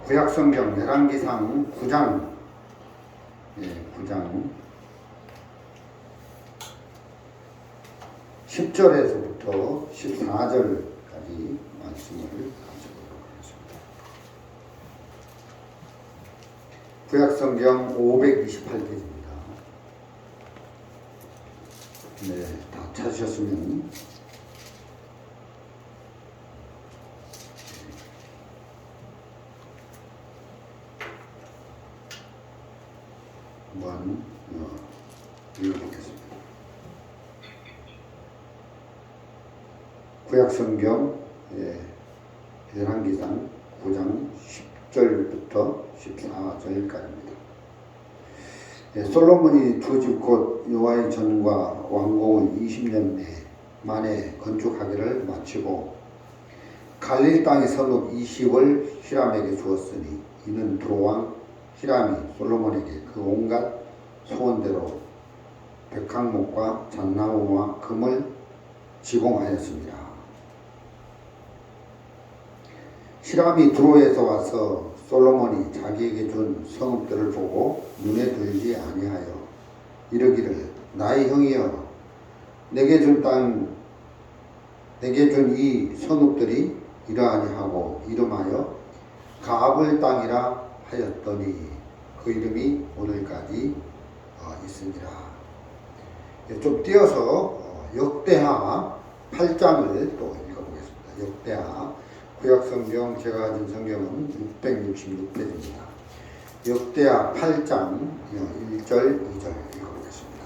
구약성경 열왕기상 9장 9장 10절에서부터 14절까지 말씀을 가져보도록 하겠습니다. 구약성경 528페이지입니다. 네, 다 찾으셨으면 한번 읽어보겠습니다. 구약성경 열왕기상 9장 10절부터 14절까지입니다. 솔로몬이 두 집 곧 여호와의 전과 왕궁을 20년 만에 건축하기를 마치고 갈릴 땅의 성읍 20을 히람에게 주었으니 이는 두로왕 히람이 솔로몬에게 그 온갖 소원대로 백항목과 잣나무와 금을 지공하였습니다. 히람이 두로에서 와서 솔로몬이 자기에게 준 성읍들을 보고 눈에 들지 아니하여 이르기를 나의 형이여 내게 준 이 성읍들이 이러하니 하고 이름하여 가불 땅이라 하였더니 그 이름이 오늘까지 있으니라. 좀 띄어서 역대하 8장을 또 읽어보겠습니다. 역대하 구약성경 제가 가진 성경은 666페이지입니다. 역대하 8장 1절 2절 읽어보겠습니다.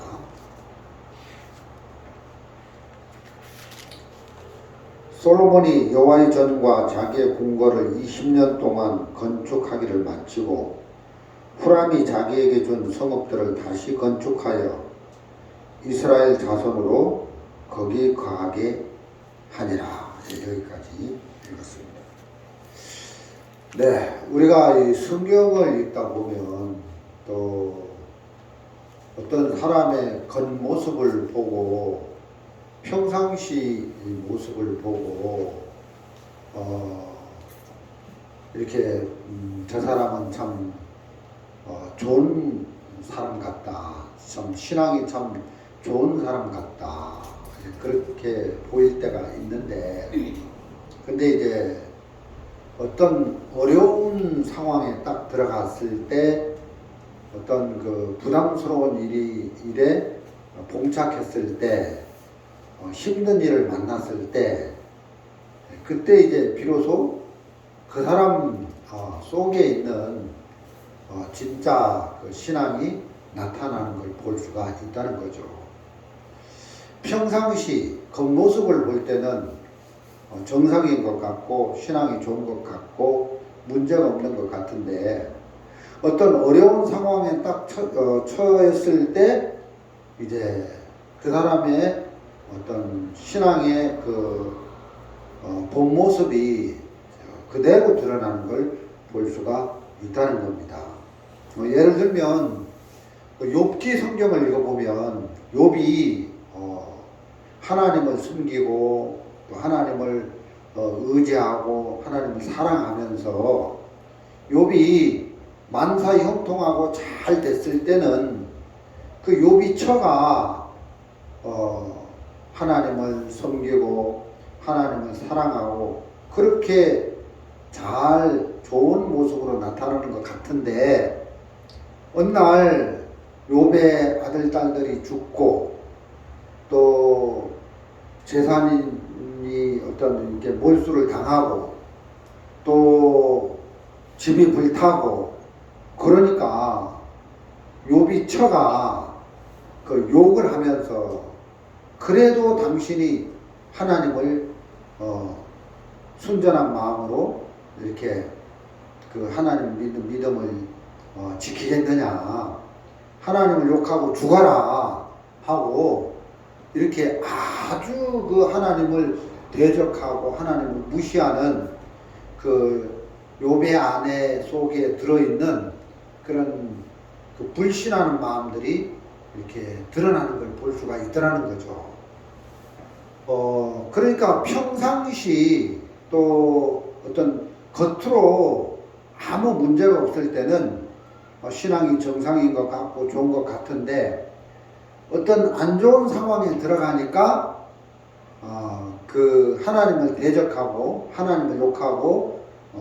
솔로몬이 여호와의 전과 자기의 궁궐을 20년 동안 건축하기를 마치고 후람이 자기에게 준 성읍들을 다시 건축하여 이스라엘 자손으로 거기 거하게 하니라. 여기까지 읽었습니다. 네, 우리가 이 성경을 읽다 보면 또 어떤 사람의 겉모습을 보고 평상시 모습을 보고 이렇게 저 사람은 참 좋은 사람 같다, 참 신앙이 참 좋은 사람 같다, 그렇게 보일 때가 있는데, 근데 이제 어떤 어려운 상황에 딱 들어갔을 때 어떤 그 부담스러운 일에 봉착했을 때 힘든 일을 만났을 때 그때 이제 비로소 그 사람 속에 있는 진짜 그 신앙이 나타나는 걸 볼 수가 있다는 거죠. 평상시 겉모습을 볼 때는 정상인 것 같고 신앙이 좋은 것 같고 문제가 없는 것 같은데 어떤 어려운 상황에 딱 처했을 때 이제 그 사람의 어떤 신앙의 그 본 모습이 그대로 드러나는 걸 볼 수가 있다는 겁니다. 예를 들면 욥기 성경을 읽어보면 욥이 하나님을 숨기고 또 하나님을 의지하고 하나님을 사랑하면서 욥이 만사 형통하고 잘 됐을 때는 그 욥이 처가 하나님을 섬기고 하나님을 사랑하고 그렇게 잘 좋은 모습으로 나타나는 것 같은데 어느 날 욥의 아들 딸들이 죽고 또 재산이 어떤 이렇게 몰수를 당하고 또 집이 불타고 그러니까 욥이 처가 그 욕을 하면서 그래도 당신이 하나님을 순전한 마음으로 이렇게 그 하나님 믿음을 지키겠느냐, 하나님을 욕하고 죽어라 하고 이렇게 아주 그 하나님을 대적하고 하나님을 무시하는 그 욥의 안에 속에 들어있는 그런 그 불신하는 마음들이 이렇게 드러나는 걸 볼 수가 있더라는 거죠. 그러니까 평상시 또 어떤 겉으로 아무 문제가 없을 때는 신앙이 정상인 것 같고 좋은 것 같은데, 어떤 안 좋은 상황에 들어가니까 그 하나님을 대적하고 하나님을 욕하고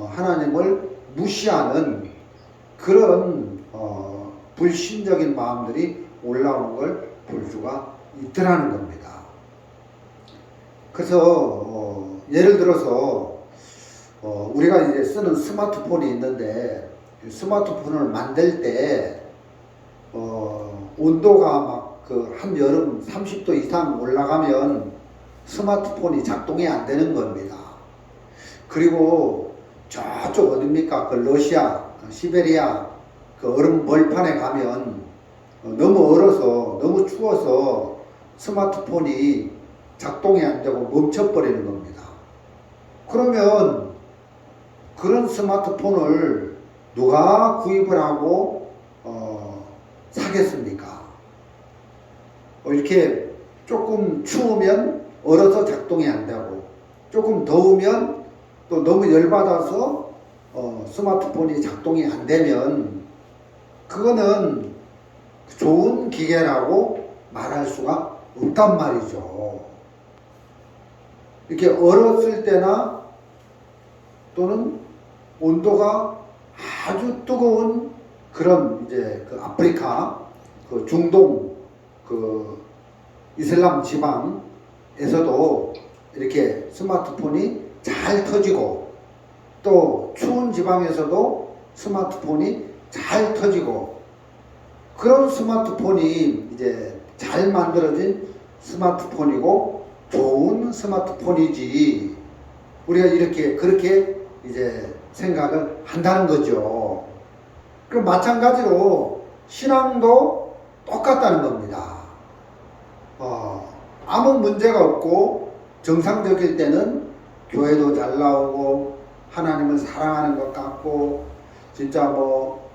하나님을 무시하는 그런 불신적인 마음들이 올라오는 걸 볼 수가 있더라는 겁니다. 그래서 예를 들어서 우리가 이제 쓰는 스마트폰이 있는데, 스마트폰을 만들 때 온도가 막 그 한여름 30도 이상 올라가면 스마트폰이 작동이 안 되는 겁니다. 그리고 저쪽 어딥니까? 그 러시아, 시베리아 그 얼음 벌판에 가면 너무 얼어서, 너무 추워서 스마트폰이 작동이 안 되고 멈춰버리는 겁니다. 그러면 그런 스마트폰을 누가 구입을 하고 사겠습니까? 이렇게 조금 추우면 얼어서 작동이 안 되고, 조금 더우면 또 너무 열받아서 스마트폰이 작동이 안 되면 그거는 좋은 기계라고 말할 수가 없단 말이죠. 이렇게 얼었을 때나 또는 온도가 아주 뜨거운 그런 이제 그 아프리카, 그 중동, 그 이슬람 지방에서도 이렇게 스마트폰이 잘 터지고, 또 추운 지방에서도 스마트폰이 잘 터지고, 그런 스마트폰이 이제 잘 만들어진 스마트폰이고 좋은 스마트폰이지, 우리가 이렇게 그렇게 이제 생각을 한다는 거죠. 그럼 마찬가지로 신앙도 똑같다는 겁니다. 아무 문제가 없고 정상적일 때는 교회도 잘 나오고 하나님을 사랑하는 것 같고 진짜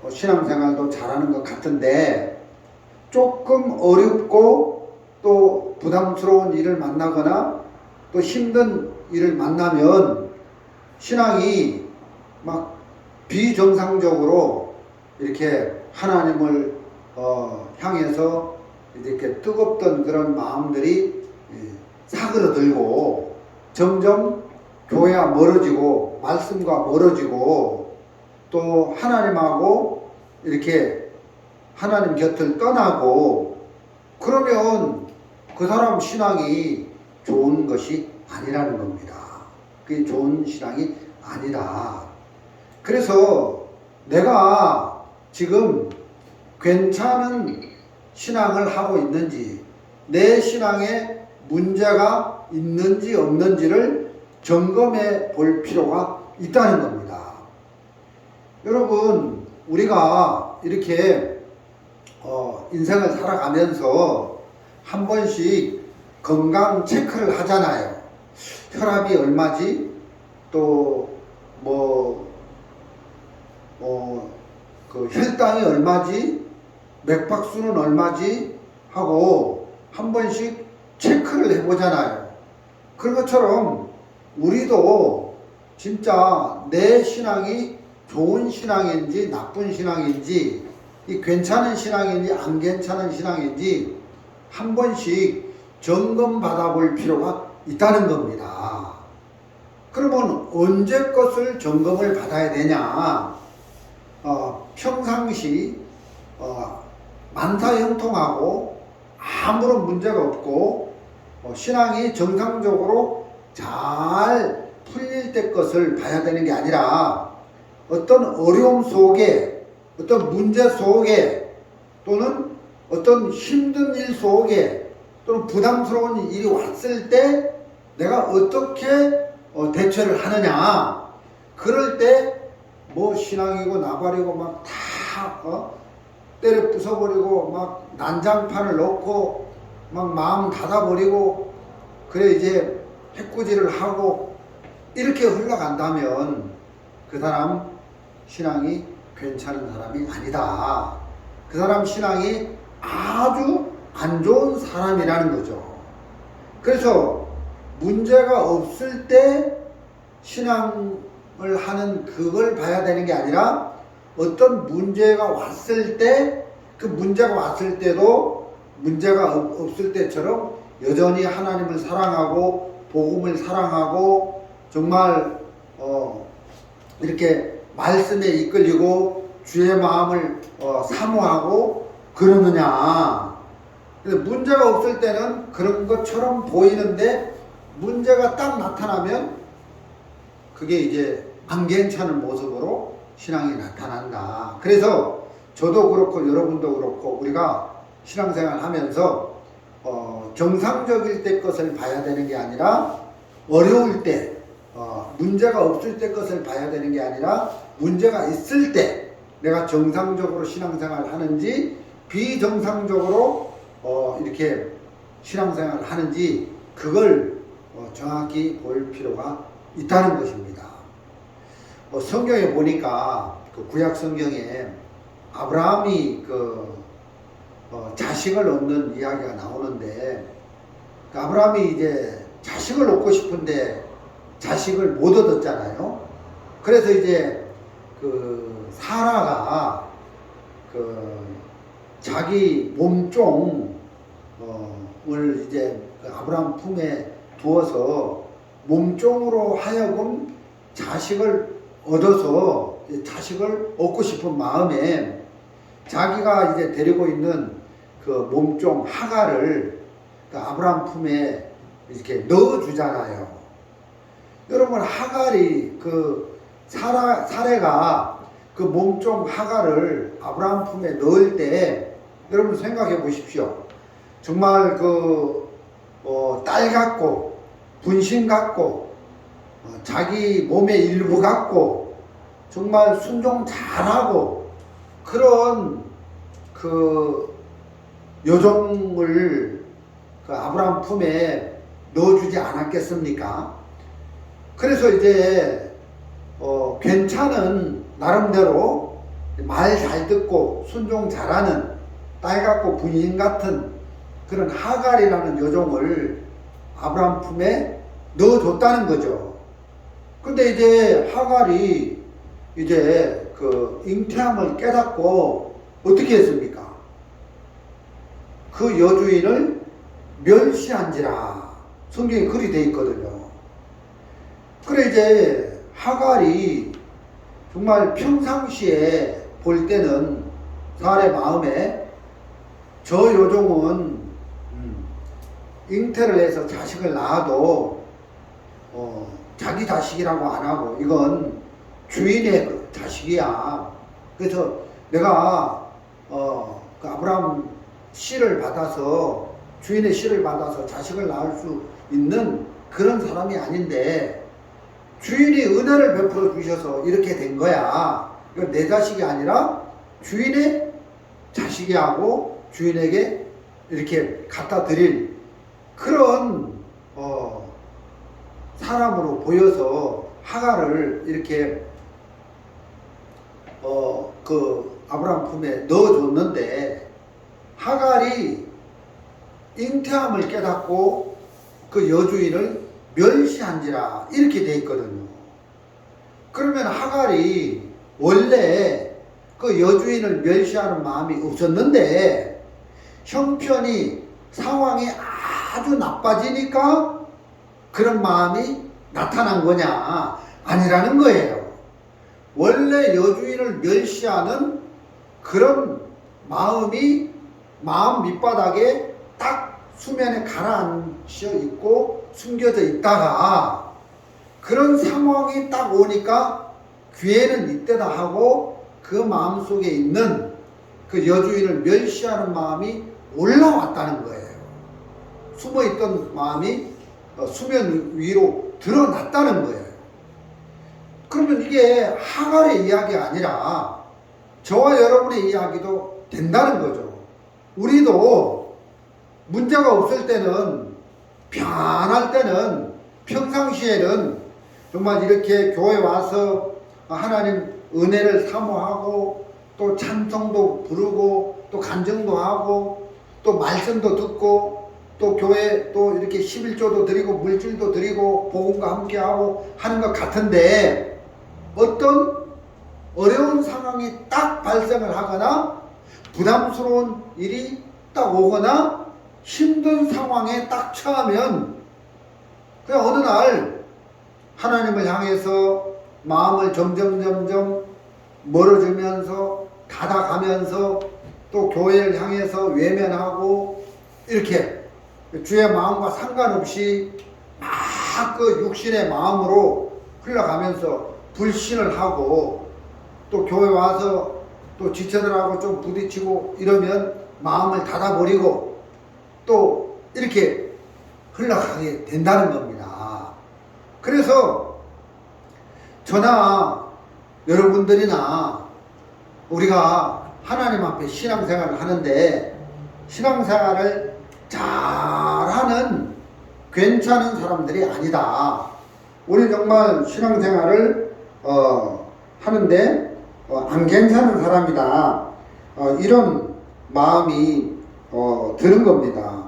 신앙생활도 잘하는 것 같은데, 조금 어렵고 또 부담스러운 일을 만나거나 또 힘든 일을 만나면 신앙이 막 비정상적으로 이렇게 하나님을 향해서 이렇게 뜨겁던 그런 마음들이 사그러들고 점점 교회와 멀어지고 말씀과 멀어지고 또 하나님하고 이렇게 하나님 곁을 떠나고, 그러면 그 사람 신앙이 좋은 것이 아니라는 겁니다. 그게 좋은 신앙이 아니다. 그래서 내가 지금 괜찮은 신앙을 하고 있는지, 내 신앙에 문제가 있는지 없는지를 점검해 볼 필요가 있다는 겁니다. 여러분, 우리가 이렇게 인생을 살아가면서 한 번씩 건강 체크를 하잖아요. 혈압이 얼마지? 또 그 혈당이 얼마지? 맥박수는 얼마지? 하고 한 번씩 체크를 해보잖아요. 그런 것처럼 우리도 진짜 내 신앙이 좋은 신앙인지 나쁜 신앙인지, 이 괜찮은 신앙인지 안 괜찮은 신앙인지 한 번씩 점검 받아볼 필요가 있다는 겁니다. 그러면 언제 것을 점검을 받아야 되냐? 평상시 만사형통하고 아무런 문제가 없고 신앙이 정상적으로 잘 풀릴 때 것을 봐야 되는 게 아니라, 어떤 어려움 속에, 어떤 문제 속에, 또는 어떤 힘든 일 속에, 또는 부담스러운 일이 왔을 때 내가 어떻게 대처를 하느냐. 그럴 때 신앙이고 나발이고 막 다 때려 부숴버리고 막 난장판을 넣고 막 마음 닫아버리고 그래 이제 해꾸지를 하고 이렇게 흘러간다면 그 사람 신앙이 괜찮은 사람이 아니다. 그 사람 신앙이 아주 안 좋은 사람이라는 거죠. 그래서 문제가 없을 때 신앙 하는 그걸 봐야 되는 게 아니라 어떤 문제가 왔을 때 그 문제가 왔을 때도 문제가 없을 때처럼 여전히 하나님을 사랑하고 복음을 사랑하고 정말 이렇게 말씀에 이끌리고 주의 마음을 사모하고 그러느냐. 문제가 없을 때는 그런 것처럼 보이는데 문제가 딱 나타나면 그게 이제 안 괜찮은 모습으로 신앙이 나타난다. 그래서 저도 그렇고 여러분도 그렇고 우리가 신앙생활 하면서 정상적일 때 것을 봐야 되는 게 아니라 어려울 때 문제가 없을 때 것을 봐야 되는 게 아니라 문제가 있을 때 내가 정상적으로 신앙생활을 하는지 비정상적으로 이렇게 신앙생활을 하는지 그걸 정확히 볼 필요가 있다는 것입니다. 성경에 보니까 그 구약 성경에 아브라함이 자식을 얻는 이야기가 나오는데 그 아브라함이 이제 자식을 얻고 싶은데 자식을 못 얻었잖아요. 그래서 이제 그 사라가 자기 몸종을 이제 그 아브라함 품에 두어서 몸종으로 하여금 자식을 얻어서 자식을 얻고 싶은 마음에 자기가 이제 데리고 있는 그 몸종 하갈을 그 아브라함 품에 이렇게 넣어주잖아요. 여러분 하갈이 그 사레가 그 몸종 하갈을 아브라함 품에 넣을 때 여러분 생각해 보십시오. 정말 딸 같고 분신 같고 자기 몸의 일부 같고 정말 순종 잘하고 그런 그 여종을 그 아브라함 품에 넣어주지 않았겠습니까? 그래서 이제 괜찮은 나름대로 말 잘 듣고 순종 잘하는 딸 같고 분신 같은 그런 하갈이라는 여종을 아브라함 품에 넣어줬다는 거죠. 근데 이제 하갈이 이제 그 잉태함을 깨닫고 어떻게 했습니까? 그 여주인을 멸시한지라 성경에 그리 돼 있거든요. 그래 이제 하갈이 정말 평상시에 볼 때는 사람의 마음에 저 여종은 잉태를 해서 자식을 낳아도 자기 자식이라고 안 하고 이건 주인의 자식이야. 그래서 내가 그 아브라함 씨를 받아서 주인의 씨를 받아서 자식을 낳을 수 있는 그런 사람이 아닌데 주인이 은혜를 베풀어 주셔서 이렇게 된 거야. 이건 내 자식이 아니라 주인의 자식이 하고 주인에게 이렇게 갖다 드릴 그런 사람으로 보여서 하갈을 이렇게 그 아브라함 품에 넣어줬는데 하갈이 잉태함을 깨닫고 그 여주인을 멸시한지라 이렇게 돼 있거든요. 그러면 하갈이 원래 그 여주인을 멸시하는 마음이 없었는데 형편이 상황이 아주 나빠지니까 그런 마음이 나타난 거냐? 아니라는 거예요. 원래 여주인을 멸시하는 그런 마음이 마음 밑바닥에 딱 수면에 가라앉혀 있고 숨겨져 있다가 그런 상황이 딱 오니까 기회는 이때다 하고 그 마음속에 있는 그 여주인을 멸시하는 마음이 올라왔다는 거예요. 숨어있던 마음이 수면 위로 드러났다는 거예요. 그러면 이게 하갈의 이야기가 아니라 저와 여러분의 이야기도 된다는 거죠. 우리도 문제가 없을 때는 편할 때는 평상시에는 정말 이렇게 교회 와서 하나님 은혜를 사모하고 또 찬송도 부르고 또 간증도 하고 또 말씀도 듣고 또 교회 또 이렇게 11조도 드리고 물질도 드리고 복음과 함께하고 하는 것 같은데 어떤 어려운 상황이 딱 발생을 하거나 부담스러운 일이 딱 오거나 힘든 상황에 딱 처하면 그냥 어느 날 하나님을 향해서 마음을 점점 멀어지면서 닫아가면서 또 교회를 향해서 외면하고 이렇게 주의 마음과 상관없이 막 그 육신의 마음으로 흘러가면서 불신을 하고 또 교회 와서 또 지체들하고 좀 부딪히고 이러면 마음을 닫아버리고 또 이렇게 흘러가게 된다는 겁니다. 그래서 저나 여러분들이나 우리가 하나님 앞에 신앙생활을 하는데 신앙생활을 잘하는 괜찮은 사람들이 아니다. 우리 정말 신앙생활을 하는데 안 괜찮은 사람이다. 이런 마음이 드는 겁니다.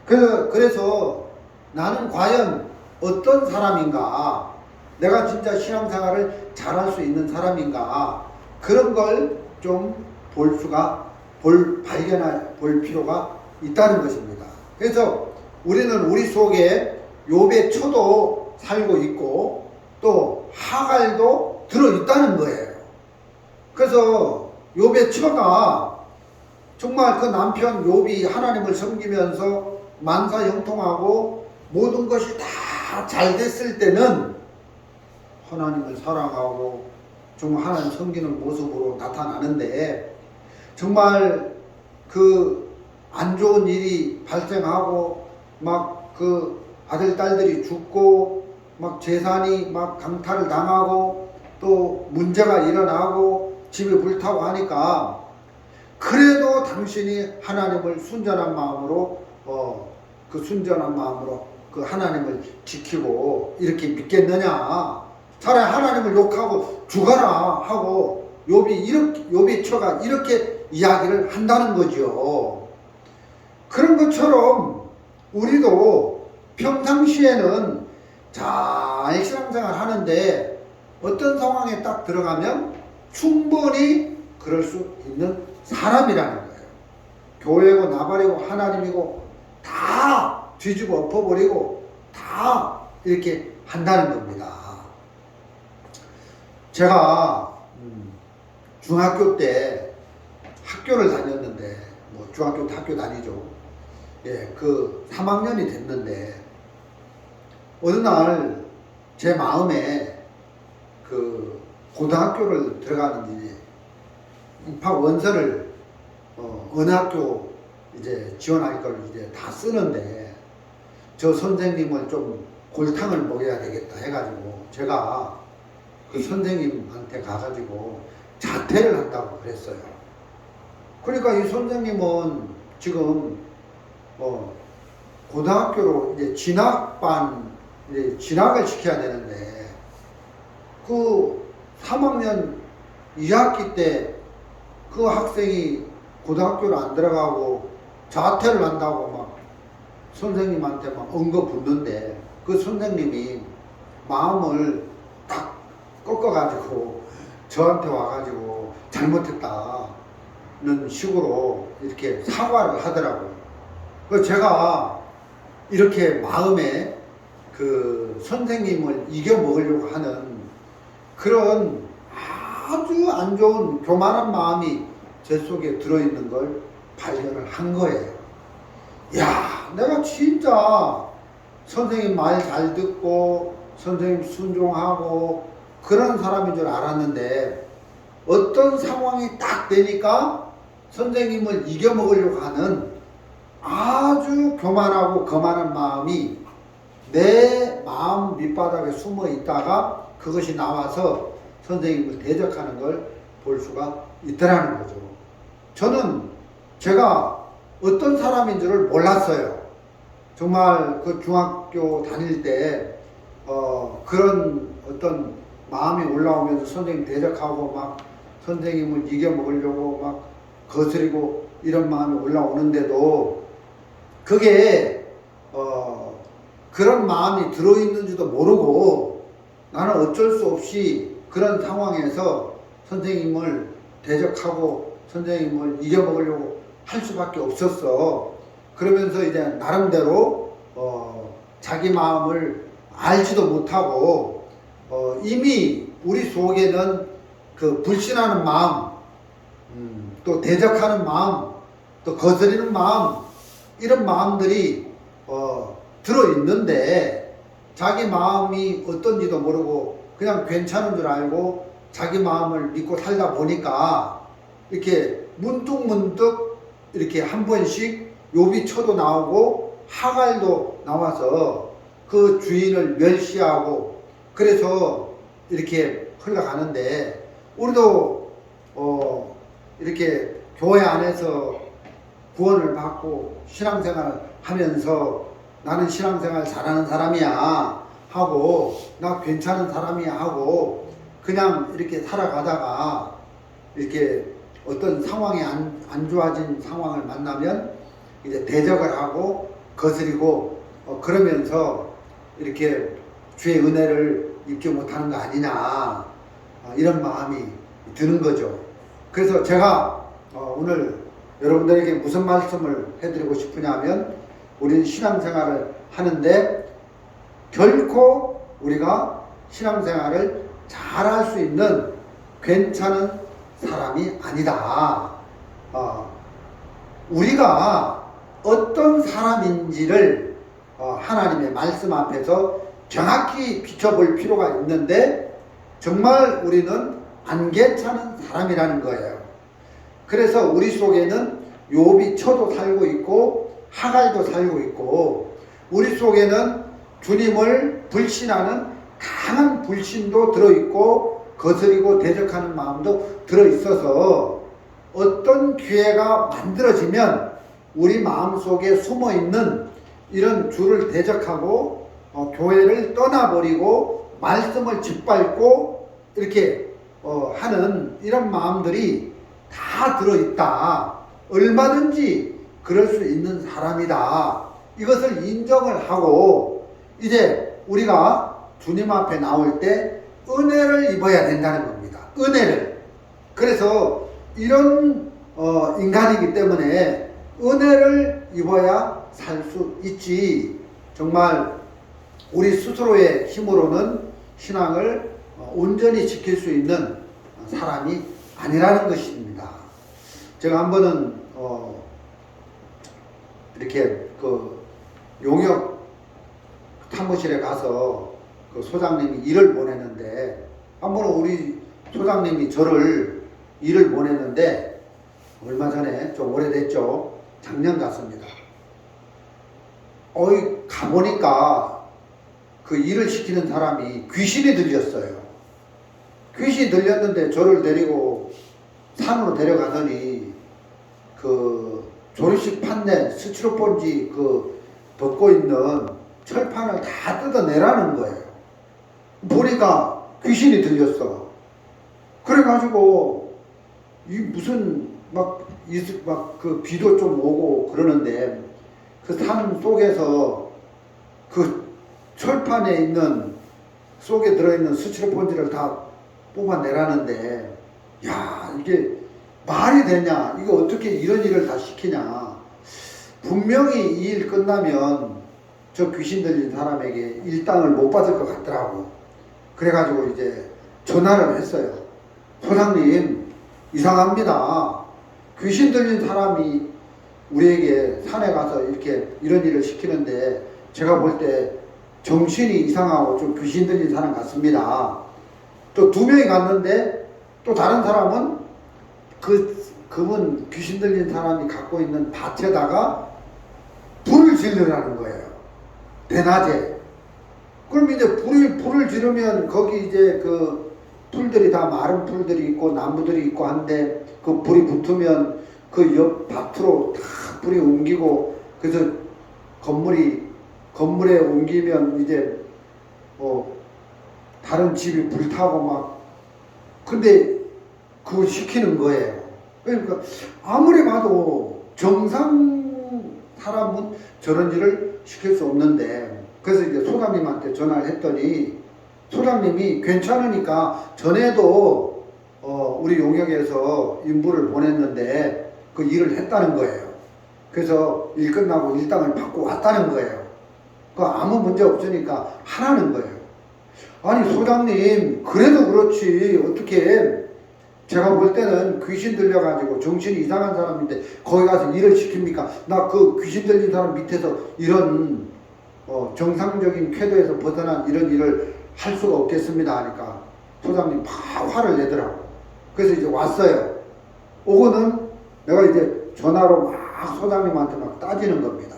그래서 나는 과연 어떤 사람인가, 내가 진짜 신앙생활을 잘할 수 있는 사람인가, 그런 걸 좀 발견해 볼 필요가 있다는 것입니다. 그래서 우리는 우리 속에 욥의 처도 살고 있고 또 하갈도 들어있다는 거예요. 그래서 욥의 처가 정말 그 남편 욥이 하나님을 섬기면서 만사형통하고 모든 것이 다 잘 됐을 때는 하나님을 사랑하고 정말 하나님 섬기는 모습으로 나타나는데 정말 그 안 좋은 일이 발생하고 막 그 아들 딸들이 죽고 막 재산이 막 강탈을 당하고 또 문제가 일어나고 집이 불타고 하니까 그래도 당신이 하나님을 순전한 마음으로 그 하나님을 지키고 이렇게 믿겠느냐, 차라리 하나님을 욕하고 죽어라 하고 욥의 처가 이렇게 이야기를 한다는 거죠. 그런 것처럼 우리도 평상시에는 잘 신앙생활 하는데 어떤 상황에 딱 들어가면 충분히 그럴 수 있는 사람이라는 거예요. 교회고 나발이고 하나님이고 다 뒤집어 엎어버리고 다 이렇게 한다는 겁니다. 제가 중학교 때 학교를 다녔는데 중학교 때 학교 다니죠. 예, 그 3학년이 됐는데 어느 날 제 마음에 그 고등학교를 들어가는지 입학 원서를 어느 학교 이제 지원할 걸 이제 다 쓰는데 저 선생님을 좀 골탕을 먹여야 되겠다 해가지고 제가 그 선생님한테 가가지고 자퇴를 한다고 그랬어요. 그러니까 이 선생님은 지금 고등학교로 이제 이제 진학을 시켜야 되는데 그 3학년 2학기 때 그 학생이 고등학교를 안 들어가고 자퇴를 한다고 막 선생님한테 막 엉거붙는데 그 선생님이 마음을 딱 꺾어가지고 저한테 와가지고 잘못했다는 식으로 이렇게 사과를 하더라고요. 그래서 제가 이렇게 마음에 그 선생님을 이겨먹으려고 하는 그런 아주 안 좋은 교만한 마음이 제 속에 들어있는 걸 발견을 한 거예요. 야, 내가 진짜 선생님 말 잘 듣고 선생님 순종하고 그런 사람인 줄 알았는데 어떤 상황이 딱 되니까 선생님을 이겨먹으려고 하는 아주 교만하고 거만한 마음이 내 마음 밑바닥에 숨어 있다가 그것이 나와서 선생님을 대적하는 걸 볼 수가 있더라는 거죠. 저는 제가 어떤 사람인 줄을 몰랐어요. 정말 그 중학교 다닐 때 그런 어떤 마음이 올라오면서 선생님 대적하고 막 선생님을 이겨먹으려고 막 거스리고 이런 마음이 올라오는데도 그게 그런 마음이 들어있는지도 모르고 나는 어쩔 수 없이 그런 상황에서 선생님을 대적하고 선생님을 이겨먹으려고 할 수밖에 없었어. 그러면서 이제 나름대로 자기 마음을 알지도 못하고 이미 우리 속에는 그 불신하는 마음, 또 대적하는 마음, 또 거스리는 마음, 이런 마음들이 들어있는데 자기 마음이 어떤지도 모르고 그냥 괜찮은 줄 알고 자기 마음을 믿고 살다 보니까 이렇게 문득문득 이렇게 한 번씩 요비초도 나오고 하갈도 나와서 그 주인을 멸시하고 그래서 이렇게 흘러가는데 우리도 이렇게 교회 안에서 구원을 받고 신앙생활을 하면서 나는 신앙생활 잘하는 사람이야 하고 나 괜찮은 사람이야 하고 그냥 이렇게 살아가다가 이렇게 어떤 상황이 안 좋아진 상황을 만나면 이제 대적을 하고 거스리고 그러면서 이렇게 주의 은혜를 입지 못하는 거 아니냐 이런 마음이 드는 거죠. 그래서 제가 오늘 여러분들에게 무슨 말씀을 해드리고 싶으냐면 우리는 신앙생활을 하는데 결코 우리가 신앙생활을 잘할 수 있는 괜찮은 사람이 아니다. 우리가 어떤 사람인지를 하나님의 말씀 앞에서 정확히 비춰볼 필요가 있는데 정말 우리는 안 괜찮은 사람이라는 거예요. 그래서 우리 속에는 요비초도 살고 있고 하갈도 살고 있고 우리 속에는 주님을 불신하는 강한 불신도 들어있고 거스리고 대적하는 마음도 들어있어서 어떤 기회가 만들어지면 우리 마음속에 숨어있는 이런 주를 대적하고 교회를 떠나버리고 말씀을 짓밟고 이렇게 하는 이런 마음들이 다 들어있다. 얼마든지 그럴 수 있는 사람이다. 이것을 인정을 하고 이제 우리가 주님 앞에 나올 때 은혜를 입어야 된다는 겁니다. 은혜를. 그래서 이런 인간이기 때문에 은혜를 입어야 살 수 있지. 정말 우리 스스로의 힘으로는 신앙을 온전히 지킬 수 있는 사람이 아니라는 것입니다. 제가 한 번은 이렇게 그 용역 사무실에 가서 그 소장님이 일을 보내는데 한 번은 우리 소장님이 저를 일을 보내는데 얼마 전에 좀 오래됐죠. 작년 같습니다. 가보니까 그 일을 시키는 사람이 귀신이 들렸어요. 귀신이 들렸는데 저를 데리고 산으로 데려가더니 그 조립식 판넬 스티로폼지 그 벗고 있는 철판을 다 뜯어내라는 거예요. 보니까 귀신이 들렸어. 그래가지고 이 무슨 막 그 비도 좀 오고 그러는데 그 산 속에서 그 철판에 있는 속에 들어있는 스티로폼지를 다 뽑아내라는데 야 이게 말이 되냐? 이거 어떻게 이런 일을 다 시키냐? 분명히 이 일 끝나면 저 귀신 들린 사람에게 일당을 못 받을 것 같더라고. 그래가지고 이제 전화를 했어요. 소장님 이상합니다. 귀신 들린 사람이 우리에게 산에 가서 이렇게 이런 일을 시키는데 제가 볼 때 정신이 이상하고 좀 귀신 들린 사람 같습니다. 또 2명이 갔는데 또 다른 사람은 그분 귀신 들린 사람이 갖고 있는 밭에다가 불을 지르라는 거예요. 대낮에. 그럼 이제 불을 지르면 거기 이제 그 풀들이 다 마른 풀들이 있고 나무들이 있고 한데 그 불이 붙으면 그 옆 밭으로 다 불이 옮기고 그래서 건물에 옮기면 이제 다른 집이 불타고 막 근데 그걸 시키는 거예요. 그러니까 아무리 봐도 정상 사람은 저런 일을 시킬 수 없는데 그래서 이제 소장님한테 전화를 했더니 소장님이 괜찮으니까 전에도 우리 용역에서 인부를 보냈는데 그 일을 했다는 거예요. 그래서 일 끝나고 일당을 받고 왔다는 거예요. 그 아무 문제 없으니까 하라는 거예요. 아니 소장님 그래도 그렇지 어떻게 제가 볼 때는 귀신 들려가지고 정신이 이상한 사람인데 거기 가서 일을 시킵니까? 나 그 귀신 들린 사람 밑에서 이런 정상적인 궤도에서 벗어난 이런 일을 할 수가 없겠습니다 하니까 소장님 막 화를 내더라고. 그래서 이제 왔어요. 오고는 내가 이제 전화로 막 소장님한테 막 따지는 겁니다.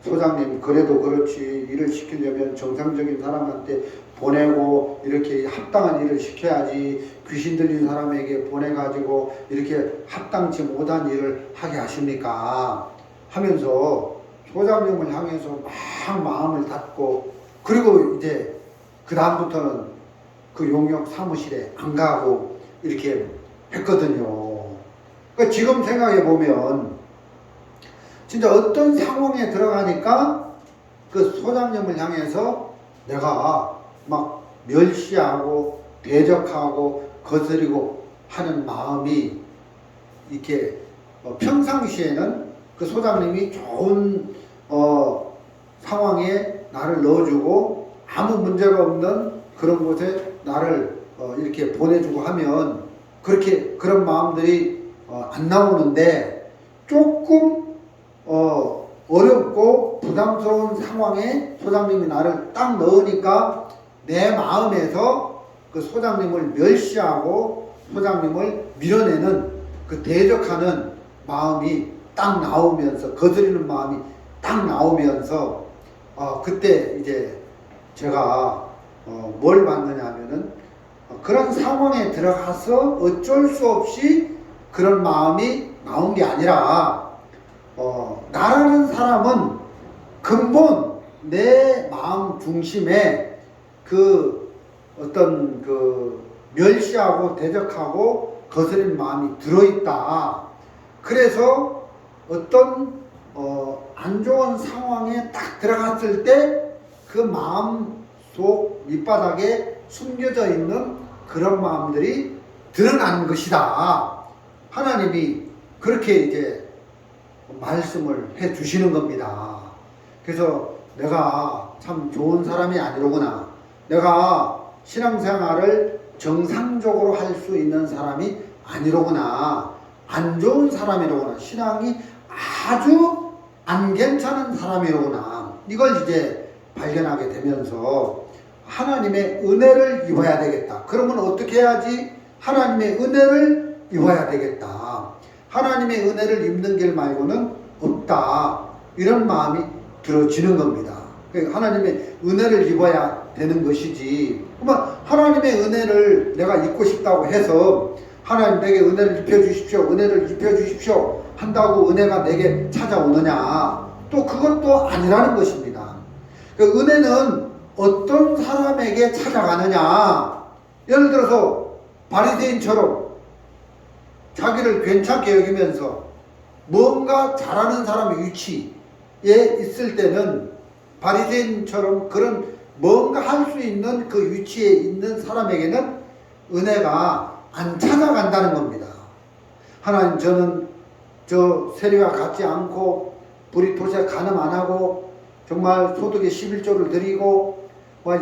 소장님 그래도 그렇지 일을 시키려면 정상적인 사람한테 보내고 이렇게 합당한 일을 시켜야지 귀신 들린 사람에게 보내가지고 이렇게 합당치 못한 일을 하게 하십니까? 하면서 소장님을 향해서 막 마음을 닫고 그리고 이제 그 다음부터는 그 용역 사무실에 안 가고 이렇게 했거든요. 그러니까 지금 생각해 보면 진짜 어떤 상황에 들어가니까 그 소장님을 향해서 내가 막 멸시하고 대적하고 거스리고 하는 마음이 이렇게 평상시에는 그 소장님이 좋은 상황에 나를 넣어주고 아무 문제가 없는 그런 곳에 나를 이렇게 보내주고 하면 그렇게 그런 마음들이 안 나오는데 조금 어렵고 부담스러운 상황에 소장님이 나를 딱 넣으니까 내 마음에서 그 소장님을 멸시하고 소장님을 밀어내는 그 대적하는 마음이 딱 나오면서 거스리는 마음이 딱 나오면서 그때 이제 제가 뭘 받느냐 하면은 그런 상황에 들어가서 어쩔 수 없이 그런 마음이 나온 게 아니라 나라는 사람은 근본 내 마음 중심에 그 어떤 그 멸시하고 대적하고 거스린 마음이 들어있다. 그래서 어떤 안 좋은 상황에 딱 들어갔을 때 그 마음 속 밑바닥에 숨겨져 있는 그런 마음들이 드러난 것이다. 하나님이 그렇게 이제 말씀을 해 주시는 겁니다. 그래서 내가 참 좋은 사람이 아니로구나. 내가 신앙생활을 정상적으로 할 수 있는 사람이 아니로구나. 안 좋은 사람이로구나. 신앙이 아주 안 괜찮은 사람이로구나. 이걸 이제 발견하게 되면서 하나님의 은혜를 입어야 되겠다. 그러면 어떻게 해야지? 하나님의 은혜를 입어야 되겠다. 하나님의 은혜를 입는 길 말고는 없다. 이런 마음이 들어지는 겁니다. 하나님의 은혜를 입어야 되는 것이지. 그러면 하나님의 은혜를 내가 입고 싶다고 해서 하나님 내게 은혜를 입혀주십시오. 은혜를 입혀주십시오. 한다고 은혜가 내게 찾아오느냐. 또 그것도 아니라는 것입니다. 그 은혜는 어떤 사람에게 찾아가느냐. 예를 들어서 바리새인처럼 자기를 괜찮게 여기면서 뭔가 잘하는 사람의 위치에 있을 때는 바리새인처럼 그런 뭔가 할 수 있는 그 위치에 있는 사람에게는 은혜가 안 찾아간다는 겁니다. 하나님 저는 저 세리와 같지 않고 브리토세 간음 안 하고 정말 소득의 11조를 드리고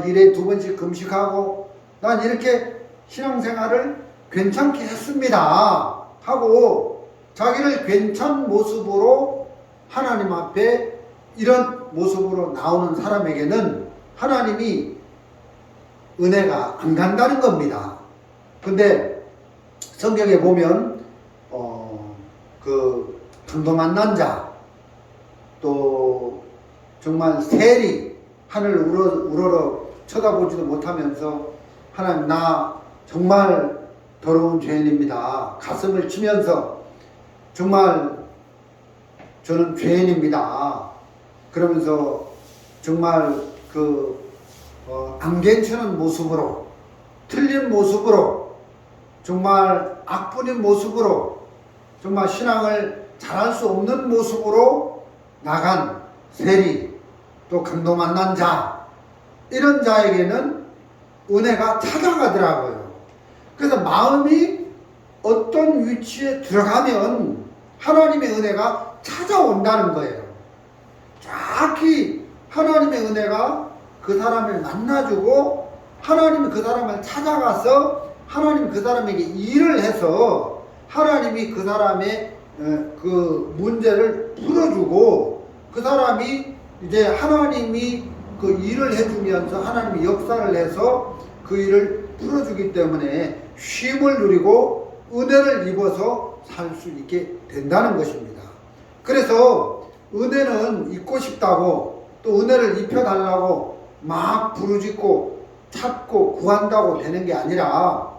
일에 2번씩 금식하고 난 이렇게 신앙생활을 괜찮게 했습니다 하고 자기를 괜찮은 모습으로 하나님 앞에 이런 모습으로 나오는 사람에게는 하나님이 은혜가 안 간다는 겁니다. 근데 성경에 보면 그 강도 만난 자, 또 정말 세리 하늘을 우러러 쳐다보지도 못하면서 하나님 나 정말 더러운 죄인입니다. 가슴을 치면서 정말 저는 죄인입니다. 그러면서 정말 안 괜찮은 모습으로 틀린 모습으로 정말 악분인 모습으로 정말 신앙을 잘할 수 없는 모습으로 나간 세리 또 강도 만난 자 이런 자에게는 은혜가 찾아가더라고요. 그래서 마음이 어떤 위치에 들어가면 하나님의 은혜가 찾아온다는 거예요. 정확히 하나님의 은혜가 그 사람을 만나주고 하나님이 그 사람을 찾아가서 하나님이 그 사람에게 일을 해서 하나님이 그 사람의 그 문제를 풀어주고 그 사람이 이제 하나님이 그 일을 해주면서 하나님이 역사를 해서 그 일을 풀어주기 때문에 쉼을 누리고 은혜를 입어서 살 수 있게 된다는 것입니다. 그래서 은혜는 입고 싶다고 또 은혜를 입혀달라고 막 부르짖고 찾고 구한다고 되는 게 아니라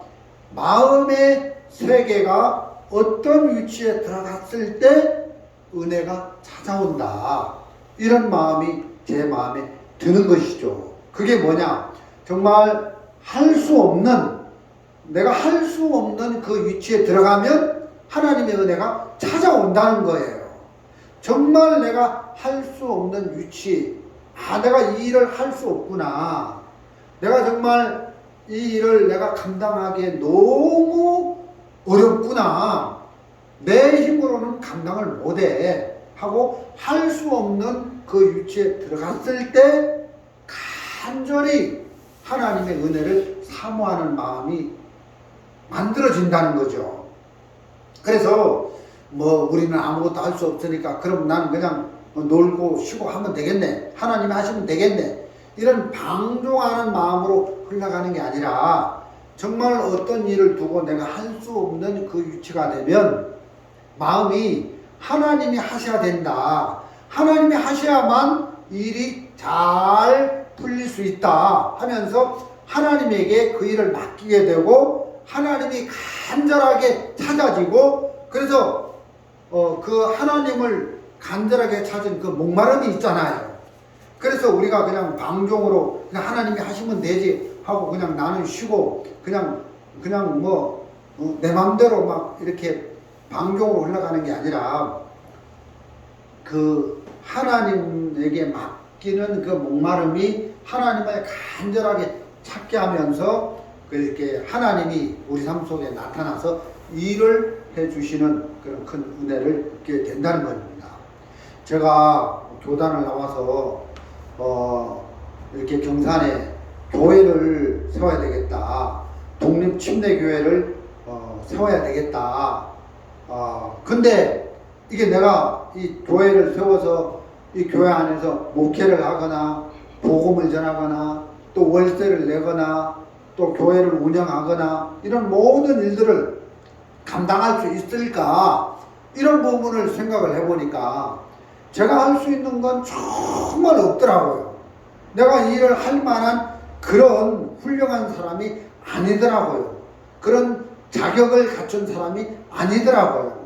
마음의 세계가 어떤 위치에 들어갔을 때 은혜가 찾아온다. 이런 마음이 제 마음에 드는 것이죠. 그게 뭐냐? 정말 할 수 없는, 내가 할 수 없는 그 위치에 들어가면 하나님의 은혜가 찾아온다는 거예요. 정말 내가 할 수 없는 위치, 내가 이 일을 할 수 없구나. 내가 정말 이 일을 내가 감당하기에 너무 어렵구나. 내 힘으로는 감당을 못해. 하고 할 수 없는 그 위치에 들어갔을 때 간절히 하나님의 은혜를 사모하는 마음이 만들어진다는 거죠. 그래서 뭐 우리는 아무것도 할 수 없으니까 그럼 나는 그냥 놀고 쉬고 하면 되겠네. 하나님이 하시면 되겠네. 이런 방종하는 마음으로 흘러가는 게 아니라 정말 어떤 일을 두고 내가 할 수 없는 그 위치가 되면 마음이 하나님이 하셔야 된다. 하나님이 하셔야만 일이 잘 풀릴 수 있다 하면서 하나님에게 그 일을 맡기게 되고 하나님이 간절하게 찾아지고 그래서 그 하나님을 간절하게 찾은 그 목마름이 있잖아요. 그래서 우리가 그냥 방종으로 그냥 하나님이 하시면 되지 하고 그냥 나는 쉬고 그냥 뭐 내 맘대로 막 이렇게 방종으로 흘러가는 게 아니라 그 하나님에게 맡기는 그 목마름이 하나님을 간절하게 찾게 하면서 그렇게 하나님이 우리 삶 속에 나타나서 일을 해주시는 그런 큰 은혜를 얻게 된다는 겁니다. 제가 교단을 나와서 이렇게 경산에 교회를 세워야 되겠다. 독립침례교회를 세워야 되겠다. 근데 이게 내가 이 교회를 세워서 이 교회 안에서 목회를 하거나 복음을 전하거나 또 월세를 내거나 또 교회를 운영하거나 이런 모든 일들을 감당할 수 있을까? 이런 부분을 생각을 해보니까 제가 할 수 있는 건 정말 없더라고요. 내가 이 일을 할 만한 그런 훌륭한 사람이 아니더라고요. 그런 자격을 갖춘 사람이 아니더라고요.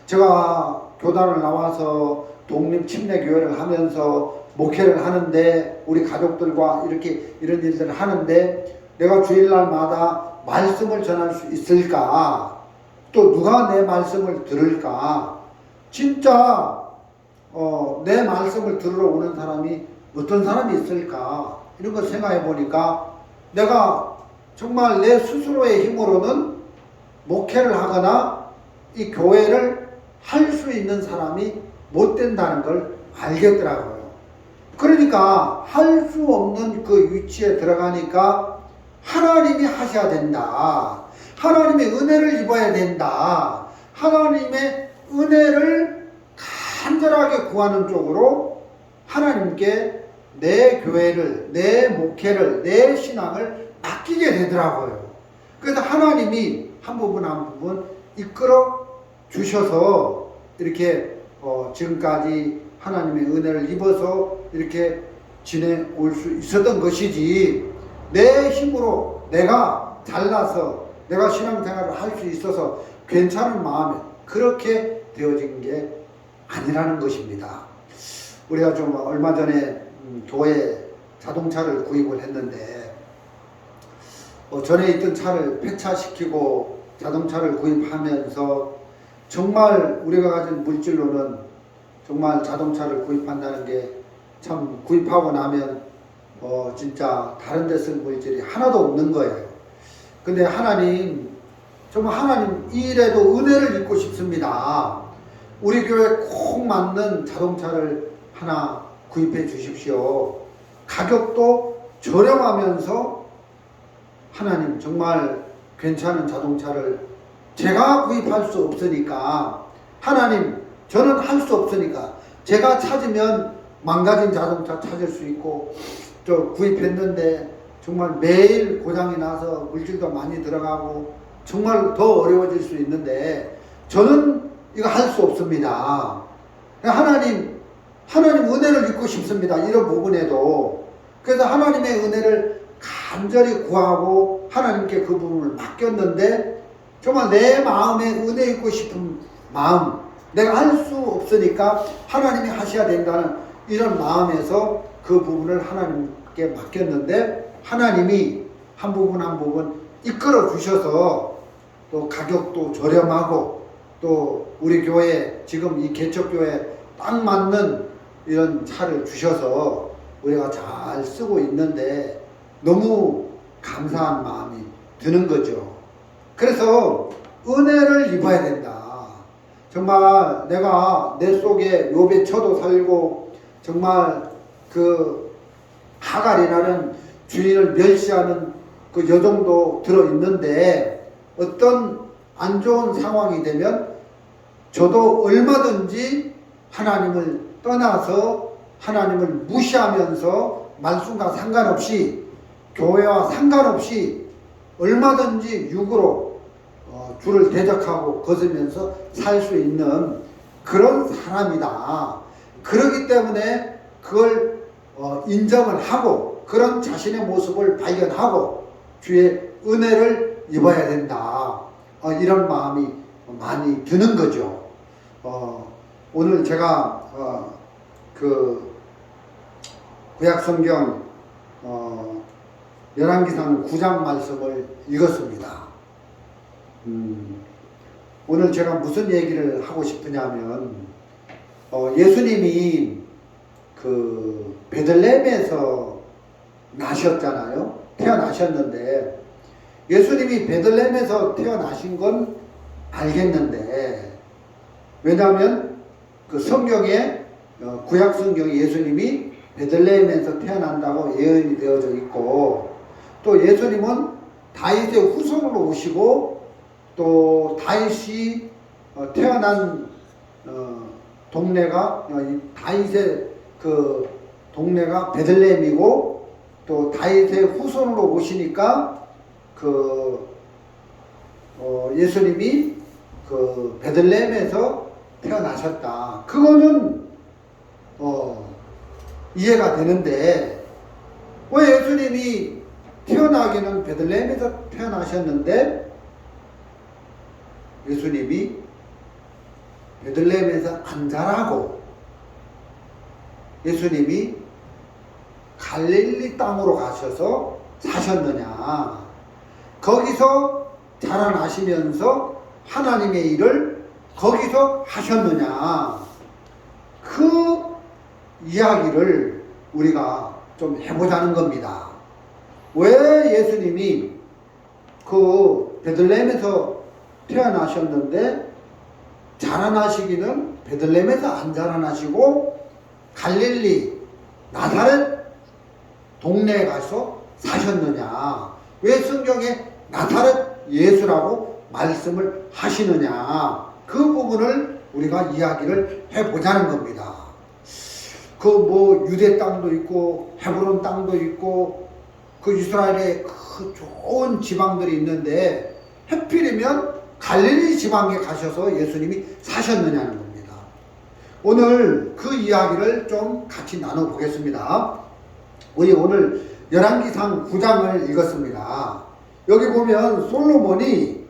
제가 교단을 나와서 독립침례교회를 하면서 목회를 하는데 우리 가족들과 이렇게 이런 일들을 하는데 내가 주일날마다 말씀을 전할 수 있을까? 또 누가 내 말씀을 들을까? 진짜 내 말씀을 들으러 오는 사람이 어떤 사람이 있을까? 이런 걸 생각해 보니까 내가 정말 내 스스로의 힘으로는 목회를 하거나 이 교회를 할 수 있는 사람이 못 된다는 걸 알겠더라고요. 그러니까 할 수 없는 그 위치에 들어가니까 하나님이 하셔야 된다. 하나님의 은혜를 입어야 된다. 하나님의 은혜를 간절하게 구하는 쪽으로 하나님께 내 교회를, 내 목회를, 내 신앙을 맡기게 되더라고요. 그래서 하나님이 한 부분 한 부분 이끌어 주셔서 이렇게 지금까지 하나님의 은혜를 입어서 이렇게 지내올 수 있었던 것이지 내 힘으로 내가 잘나서 내가 신앙생활을 할 수 있어서 괜찮은 마음에 그렇게 되어진 게 아니라는 것입니다. 우리가 좀 얼마 전에 교회에 자동차를 구입을 했는데 전에 있던 차를 폐차시키고 자동차를 구입하면서 정말 우리가 가진 물질로는 정말 자동차를 구입한다는 게 참 구입하고 나면 진짜 다른 데 쓸 물질이 하나도 없는 거예요. 근데 하나님, 정말 하나님 이 일에도 은혜를 입고 싶습니다. 우리 교회에 꼭 맞는 자동차를 하나 구입해 주십시오. 가격도 저렴하면서 하나님 정말 괜찮은 자동차를 제가 구입할 수 없으니까, 하나님 저는 할 수 없으니까 제가 찾으면 망가진 자동차 찾을 수 있고, 저 구입했는데 정말 매일 고장이 나서 물질도 많이 들어가고 정말 더 어려워질 수 있는데 저는 이거 할 수 없습니다. 하나님 은혜를 입고 싶습니다. 이런 부분에도. 그래서 하나님의 은혜를 간절히 구하고 하나님께 그 부분을 맡겼는데, 정말 내 마음에 은혜 입고 싶은 마음, 내가 할 수 없으니까 하나님이 하셔야 된다는 이런 마음에서 그 부분을 하나님께 맡겼는데, 하나님이 한 부분 한 부분 이끌어 주셔서 또 가격도 저렴하고 또 우리 교회 지금 이 개척교회에 딱 맞는 이런 차를 주셔서 우리가 잘 쓰고 있는데 너무 감사한 마음이 드는 거죠. 그래서 은혜를 입어야 된다. 정말 내가 내 속에 욥의 처도 살고 정말 그 하갈이라는 주인을 멸시하는 그 여종도 들어있는데, 어떤 안 좋은 상황이 되면 저도 얼마든지 하나님을 떠나서 하나님을 무시하면서 말씀과 상관없이 교회와 상관없이 얼마든지 육으로 주를 대적하고 거스면서 살 수 있는 그런 사람이다. 그렇기 때문에 그걸 인정을 하고 그런 자신의 모습을 발견하고 주의 은혜를 입어야 된다. 이런 마음이 많이 드는 거죠. 오늘 제가 그 구약성경 열왕기상 9장 말씀을 읽었습니다. 오늘 제가 무슨 얘기를 하고 싶으냐면, 예수님이 그 베들레헴에서 나셨잖아요. 태어나셨는데, 예수님이 베들레헴에서 태어나신 건 알겠는데, 왜냐하면 그 성경에 구약 성경에 예수님이 베들레헴에서 태어난다고 예언이 되어져 있고, 또 예수님은 다윗의 후손으로 오시고, 또 다윗이 태어난 동네가 다윗의 그 동네가 베들레헴이고, 또 다윗의 후손으로 오시니까 그 예수님이 그 베들레헴에서 태어나셨다. 그거는 이해가 되는데, 왜 예수님이 태어나기는 베들레헴에서 태어나셨는데 예수님이 베들레헴에서 안 자라고 예수님이 갈릴리 땅으로 가셔서 사셨느냐, 거기서 자라나시면서 하나님의 일을 거기서 하셨느냐, 그 이야기를 우리가 좀 해보자는 겁니다. 왜 예수님이 그 베들레헴에서 태어나셨는데 자라나시기는 베들레헴에서 안 자라나시고 갈릴리 나사렛 동네에 가서 사셨느냐, 왜 성경에 나사렛 예수라고 말씀을 하시느냐, 그 부분을 우리가 이야기를 해보자는 겁니다. 그 뭐 유대 땅도 있고 헤브론 땅도 있고 그 이스라엘의 그 좋은 지방들이 있는데 하필이면 갈릴리 지방에 가셔서 예수님이 사셨느냐는 겁니다. 오늘 그 이야기를 좀 같이 나눠보겠습니다. 우리 오늘 열왕기상 9장을 읽었습니다. 여기 보면 솔로몬이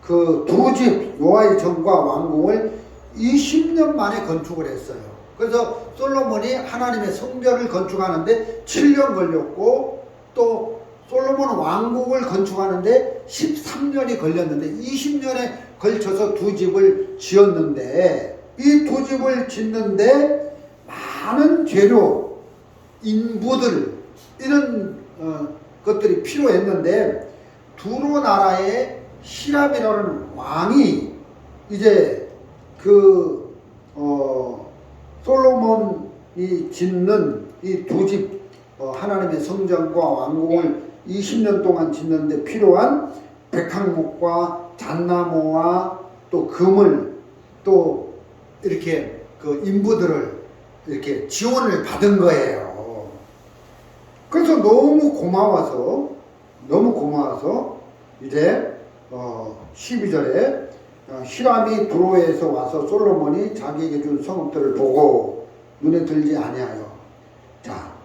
그 두 집 여호와의 전과 왕궁을 20년 만에 건축을 했어요. 그래서 솔로몬이 하나님의 성전을 건축하는데 7년 걸렸고, 또 솔로몬 왕국을 건축하는데 13년이 걸렸는데 20년에 걸쳐서 두 집을 지었는데, 이 두 집을 짓는데 많은 재료, 인부들, 이런 것들이 필요했는데 두로 나라의 히람이라는 왕이 이제 그 솔로몬이 짓는 이 두 집 하나님의 성전과 왕궁을 20년 동안 짓는데 필요한 백향목과 잣나무와 또 금을 또 이렇게 그 인부들을 이렇게 지원을 받은 거예요. 그래서 너무 고마워서 이제 12절에 히람이 두로에서 와서 솔로몬이 자기에게 준 성읍들을 보고 눈에 들지 아니하여. 자,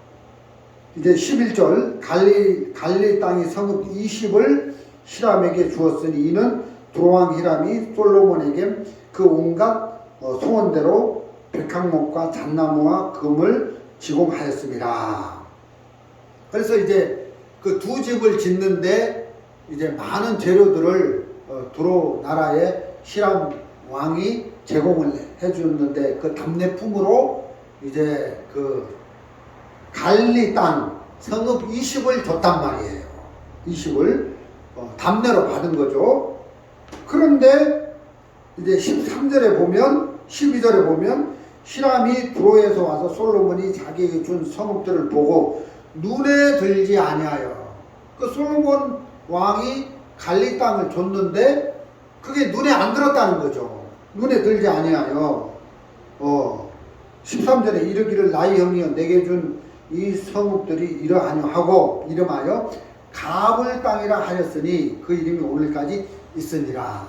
이제 11절 갈릴 땅의 성읍 20을 히람에게 주었으니 이는 두로왕 히람이 솔로몬에게 그 온갖 소원대로 백향목과 잣나무와 금을 지공하였습니다. 그래서 이제 그 두 집을 짓는데 이제 많은 재료들을 두로 나라의 히람 왕이 제공을 해주는데 그 답례품으로 이제 그 갈리 땅 성읍 20을 줬단 말이에요. 20을 답례로 받은 거죠. 그런데 이제 13절에 보면 12절에 보면 히람이 두로에서 와서 솔로몬이 자기에게 준 성읍들을 보고 눈에 들지 아니하여. 그 솔로몬 왕이 갈리 땅을 줬는데 그게 눈에 안 들었다는 거죠. 눈에 들지 아니하여 13절에 이르기를 나의 형이여 내게 준 이 성읍들이 이러하뇨 하고 이름하여 가불 땅이라 하였으니 그 이름이 오늘까지 있으니라.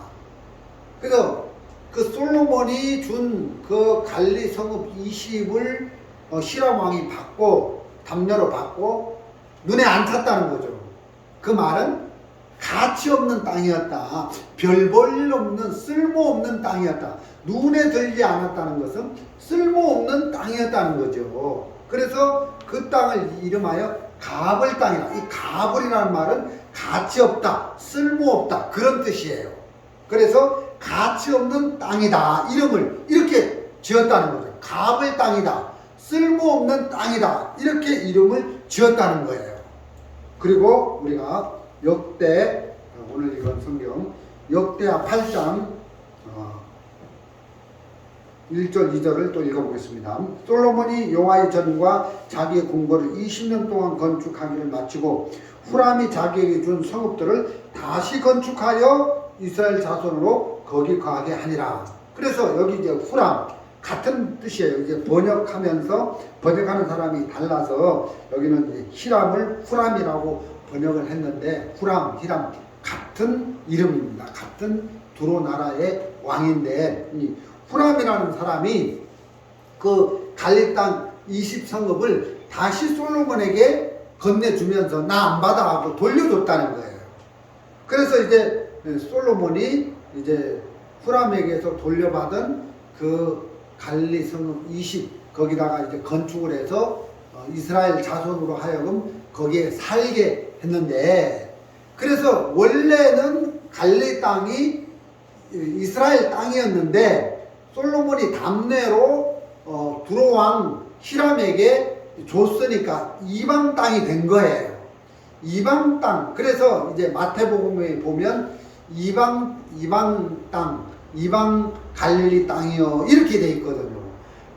그래서 그 솔로몬이 준 그 갈리 성읍 20을 히람 왕이 받고 답례로 받고 눈에 안 탔다는 거죠. 그 말은 가치 없는 땅이었다. 별 볼 일 없는 쓸모없는 땅이었다. 눈에 들지 않았다는 것은 쓸모없는 땅이었다는 거죠. 그래서 그 땅을 이름하여 가불 땅이라. 이 가불이라는 말은 가치 없다, 쓸모없다 그런 뜻이에요. 그래서 가치 없는 땅이다 이름을 이렇게 지었다는 거죠. 가불 땅이다, 쓸모없는 땅이다 이렇게 이름을 지었다는 거예요. 그리고 우리가 역대 오늘 이건 성경 역대하 8장 1절 2절을 또 읽어보겠습니다. 솔로몬이 여호와의 전과 자기의 궁궐을 20년 동안 건축하기를 마치고 후람이 자기에게 준 성읍들을 다시 건축하여 이스라엘 자손으로 거기 거하게 하니라. 그래서 여기 이제 후람 같은 뜻이에요. 이제 번역하는 사람이 달라서 여기는 이제 히람을 후람이라고 번역을 했는데 후람, 히람 같은 이름입니다. 같은 두로 나라의 왕인데 이 후람이라는 사람이 그 갈릴 땅 20성읍을 다시 솔로몬에게 건네주면서 나 안 받아 하고 돌려줬다는 거예요. 그래서 이제 솔로몬이 이제 후람에게서 돌려받은 그 갈리 성읍 20 거기다가 이제 건축을 해서 이스라엘 자손으로 하여금 거기에 살게 했는데 그래서 원래는 갈리 땅이 이스라엘 땅이었는데 솔로몬이 답례로 두로 왕 히람에게 줬으니까 이방 땅이 된 거예요. 이방 땅. 그래서 이제 마태복음에 보면 이방 땅, 이방 갈릴리 땅이요 이렇게 돼 있거든요.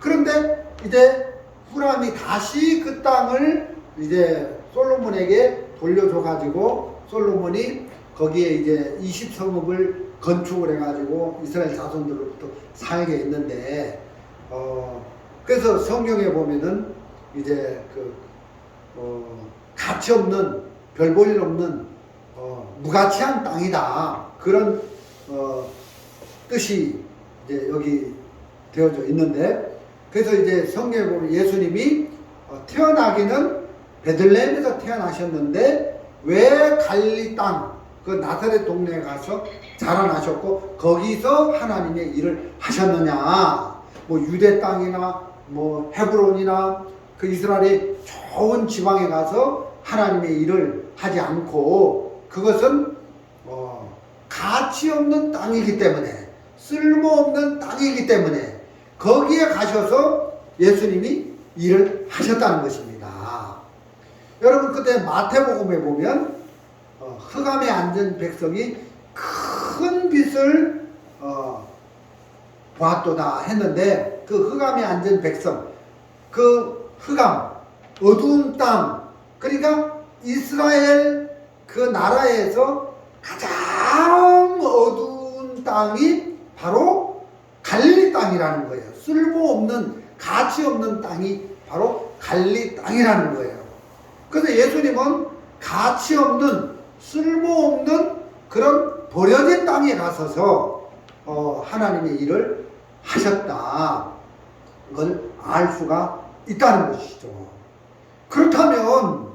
그런데 이제 후람이 다시 그 땅을 이제 솔로몬에게 돌려줘 가지고 솔로몬이 거기에 이제 20성읍을 건축을 해가지고 이스라엘 자손들로부터 살게 했는데 그래서 성경에 보면은 이제 가치 없는 별 볼 일 없는 무가치한 땅이다 그런 뜻이 이제 여기 되어져 있는데 그래서 이제 성경에 보면 예수님이 태어나기는 베들레헴에서 태어나셨는데 왜 갈릴리 땅 그 나사렛 동네에 가서 자라나셨고 거기서 하나님의 일을 하셨느냐 뭐 유대 땅이나 뭐 헤브론이나 그 이스라엘의 좋은 지방에 가서 하나님의 일을 하지 않고 그것은 가치 없는 땅이기 때문에 쓸모없는 땅이기 때문에 거기에 가셔서 예수님이 일을 하셨다는 것입니다. 여러분 그때 마태복음에 보면 흑암에 앉은 백성이 큰 빛을 보았도다 했는데, 그 흑암에 앉은 백성, 그 흑암, 어두운 땅, 그러니까 이스라엘 그 나라에서 가장 어두운 땅이 바로 갈릴리 땅이라는 거예요. 쓸모없는, 가치 없는 땅이 바로 갈릴리 땅이라는 거예요. 그래서 예수님은 가치 없는, 쓸모없는 그런 버려진 땅에 가서서 하나님의 일을 하셨다, 그걸 알 수가 있다는 것이죠. 그렇다면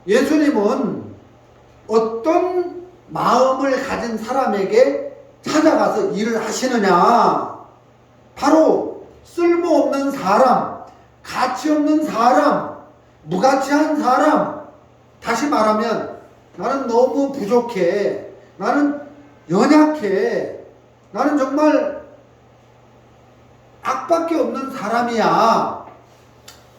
예수님은 어떤 마음을 가진 사람에게 찾아가서 일을 하시느냐? 바로 쓸모없는 사람, 가치 없는 사람, 무가치한 사람, 다시 말하면 나는 너무 부족해, 나는 연약해, 나는 정말 악밖에 없는 사람이야,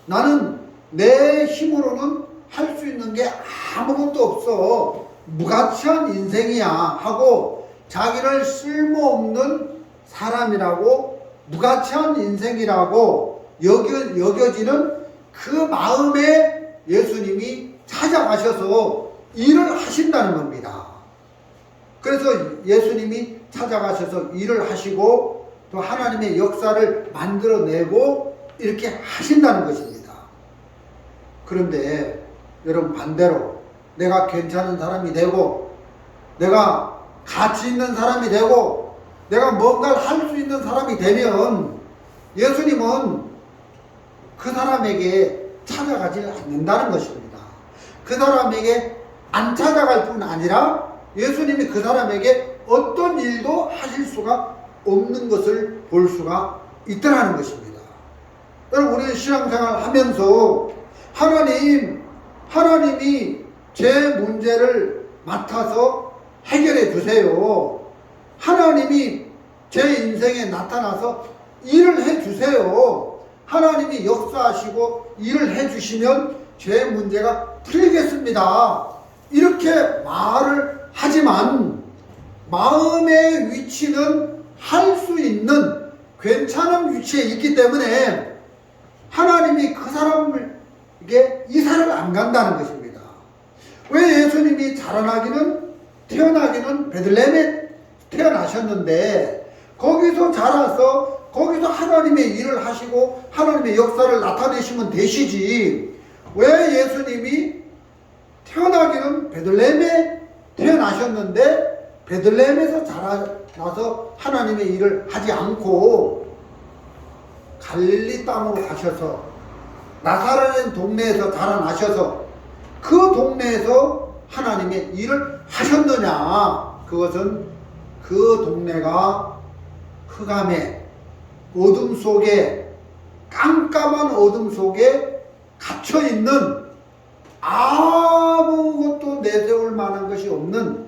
나는 내 힘으로는 할 수 있는 게 아무것도 없어, 무가치한 인생이야 하고 자기를 쓸모없는 사람이라고, 무가치한 인생이라고 여겨지는 그 마음에 예수님이 찾아가셔서 일을 하신다는 겁니다. 그래서 예수님이 찾아가셔서 일을 하시고 또 하나님의 역사를 만들어내고 이렇게 하신다는 것입니다. 그런데 여러분, 반대로 내가 괜찮은 사람이 되고, 내가 가치 있는 사람이 되고, 내가 뭔가를 할 수 있는 사람이 되면 예수님은 그 사람에게 찾아가지 않는다는 것입니다. 그 사람에게 안 찾아갈 뿐 아니라 예수님이 그 사람에게 어떤 일도 하실 수가 없는 것을 볼 수가 있다는 것입니다. 여러분, 우리 신앙생활 하면서 하나님이 제 문제를 맡아서 해결해 주세요, 하나님이 제 인생에 나타나서 일을 해 주세요, 하나님이 역사하시고 일을 해 주시면 제 문제가 풀리겠습니다, 이렇게 말을 하지만 마음의 위치는 할 수 있는 괜찮은 위치에 있기 때문에 하나님이 그 사람에게 이사를 안 간다는 것입니다. 왜 예수님이 태어나기는 베들레헴에 태어나셨는데 거기서 자라서 거기서 하나님의 일을 하시고 하나님의 역사를 나타내시면 되시지, 왜 예수님이 태어나기는 베들레헴에 태어나셨는데 베들레헴에서 자라나서 하나님의 일을 하지 않고 갈릴리 땅으로 가셔서 나사렛 동네에서 자라나셔서 그 동네에서 하나님의 일을 하셨느냐? 그것은 그 동네가 흑암의 어둠 속에, 깜깜한 어둠 속에 갇혀있는, 아무것도 내세울 만한 것이 없는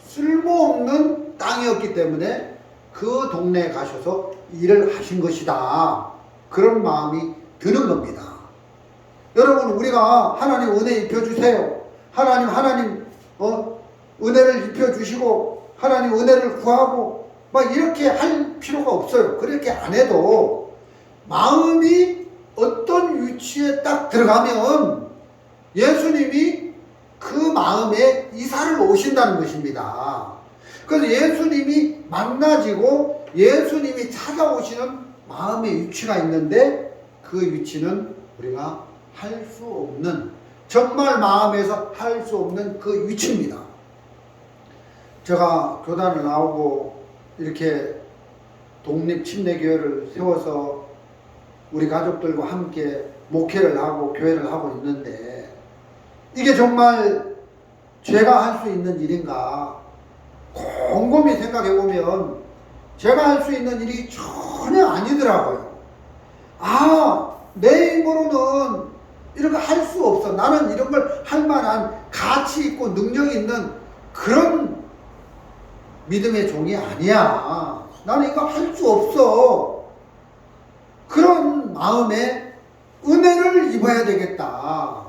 쓸모없는 땅이었기 때문에 그 동네에 가셔서 일을 하신 것이다, 그런 마음이 드는 겁니다. 여러분, 우리가 하나님 은혜 입혀주세요, 하나님 은혜를 입혀주시고 하나님 은혜를 구하고 막 이렇게 할 필요가 없어요. 그렇게 안 해도 마음이 어떤 위치에 딱 들어가면 예수님이 그 마음에 이사를 오신다는 것입니다. 그래서 예수님이 만나지고 예수님이 찾아오시는 마음의 위치가 있는데 그 위치는 우리가 할 수 없는, 정말 마음에서 할 수 없는 그 위치입니다. 제가 교단을 나오고 이렇게 독립침례교회를 세워서 우리 가족들과 함께 목회를 하고 교회를 하고 있는데 이게 정말 제가 할 수 있는 일인가 곰곰이 생각해 보면 제가 할 수 있는 일이 전혀 아니더라고요. 내 힘으로는 이런 거 할 수 없어. 나는 이런 걸 할 만한 가치 있고 능력이 있는 그런 믿음의 종이 아니야. 나는 이거 할 수 없어. 그런 마음에 은혜를 입어야 되겠다.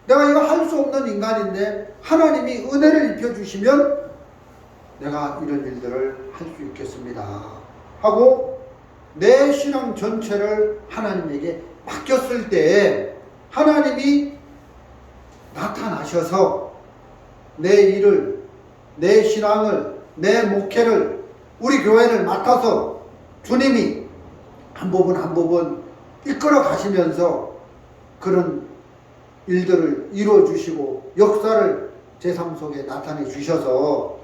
내가 이거 할 수 없는 인간인데 하나님이 은혜를 입혀주시면 내가 이런 일들을 할 수 있겠습니다 하고 내 신앙 전체를 하나님에게 맡겼을 때 하나님이 나타나셔서 내 일을, 내 신앙을, 내 목회를, 우리 교회를 맡아서 주님이 한 부분 한 부분 이끌어 가시면서 그런 일들을 이루어 주시고 역사를 제 삶 속에 나타내 주셔서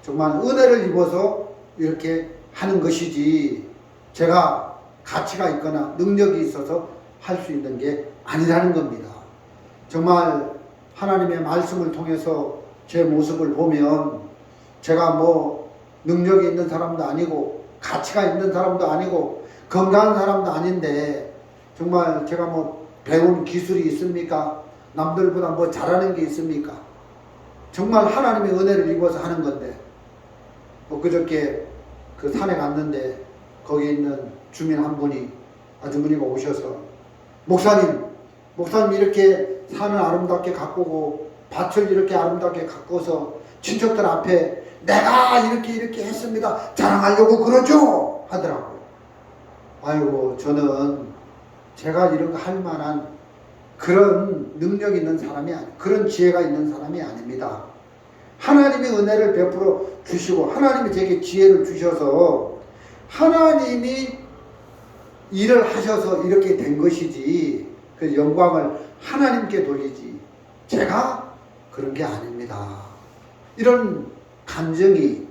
정말 은혜를 입어서 이렇게 하는 것이지 제가 가치가 있거나 능력이 있어서 할 수 있는 게 아니라는 겁니다. 정말 하나님의 말씀을 통해서 제 모습을 보면 제가 뭐 능력이 있는 사람도 아니고 가치가 있는 사람도 아니고 건강한 사람도 아닌데 정말 제가 뭐 배운 기술이 있습니까? 남들보다 뭐 잘하는 게 있습니까? 정말 하나님의 은혜를 입어서 하는 건데 그저께 그 산에 갔는데 거기 있는 주민 한 분이 아주머니가 오셔서 목사님 이렇게 산을 아름답게 가꾸고 밭을 이렇게 아름답게 가꿔서 친척들 앞에 내가 이렇게 했습니다 자랑하려고 그러죠 하더라고요. 아이고 저는 제가 이런 거 할 만한 그런 능력이 있는 사람이 그런 지혜가 있는 사람이 아닙니다. 하나님의 은혜를 베풀어 주시고 하나님이 제게 지혜를 주셔서 하나님이 일을 하셔서 이렇게 된 것이지 그 영광을 하나님께 돌리지 제가 그런 게 아닙니다. 이런 감정이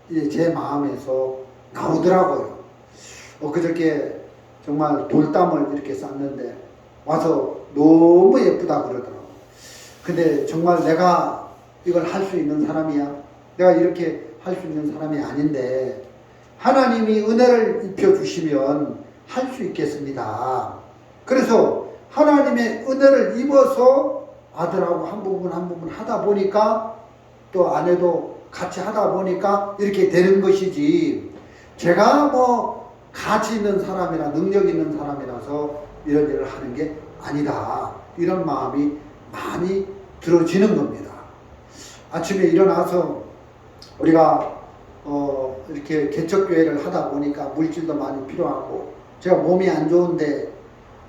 이제 제 마음에서 나오더라고요. 그저께 정말 돌담을 이렇게 쌌는데 와서 너무 예쁘다 그러더라고요. 근데 정말 내가 이걸 할 수 있는 사람이야? 내가 이렇게 할 수 있는 사람이 아닌데 하나님이 은혜를 입혀주시면 할 수 있겠습니다. 그래서 하나님의 은혜를 입어서 아들하고 한 부분 한 부분 하다 보니까 또 아내도 같이 하다 보니까 이렇게 되는 것이지 제가 뭐 가치 있는 사람이나 능력 있는 사람이라서 이런 일을 하는 게 아니다. 이런 마음이 많이 들어지는 겁니다. 아침에 일어나서 우리가 이렇게 개척교회를 하다 보니까 물질도 많이 필요하고 제가 몸이 안 좋은데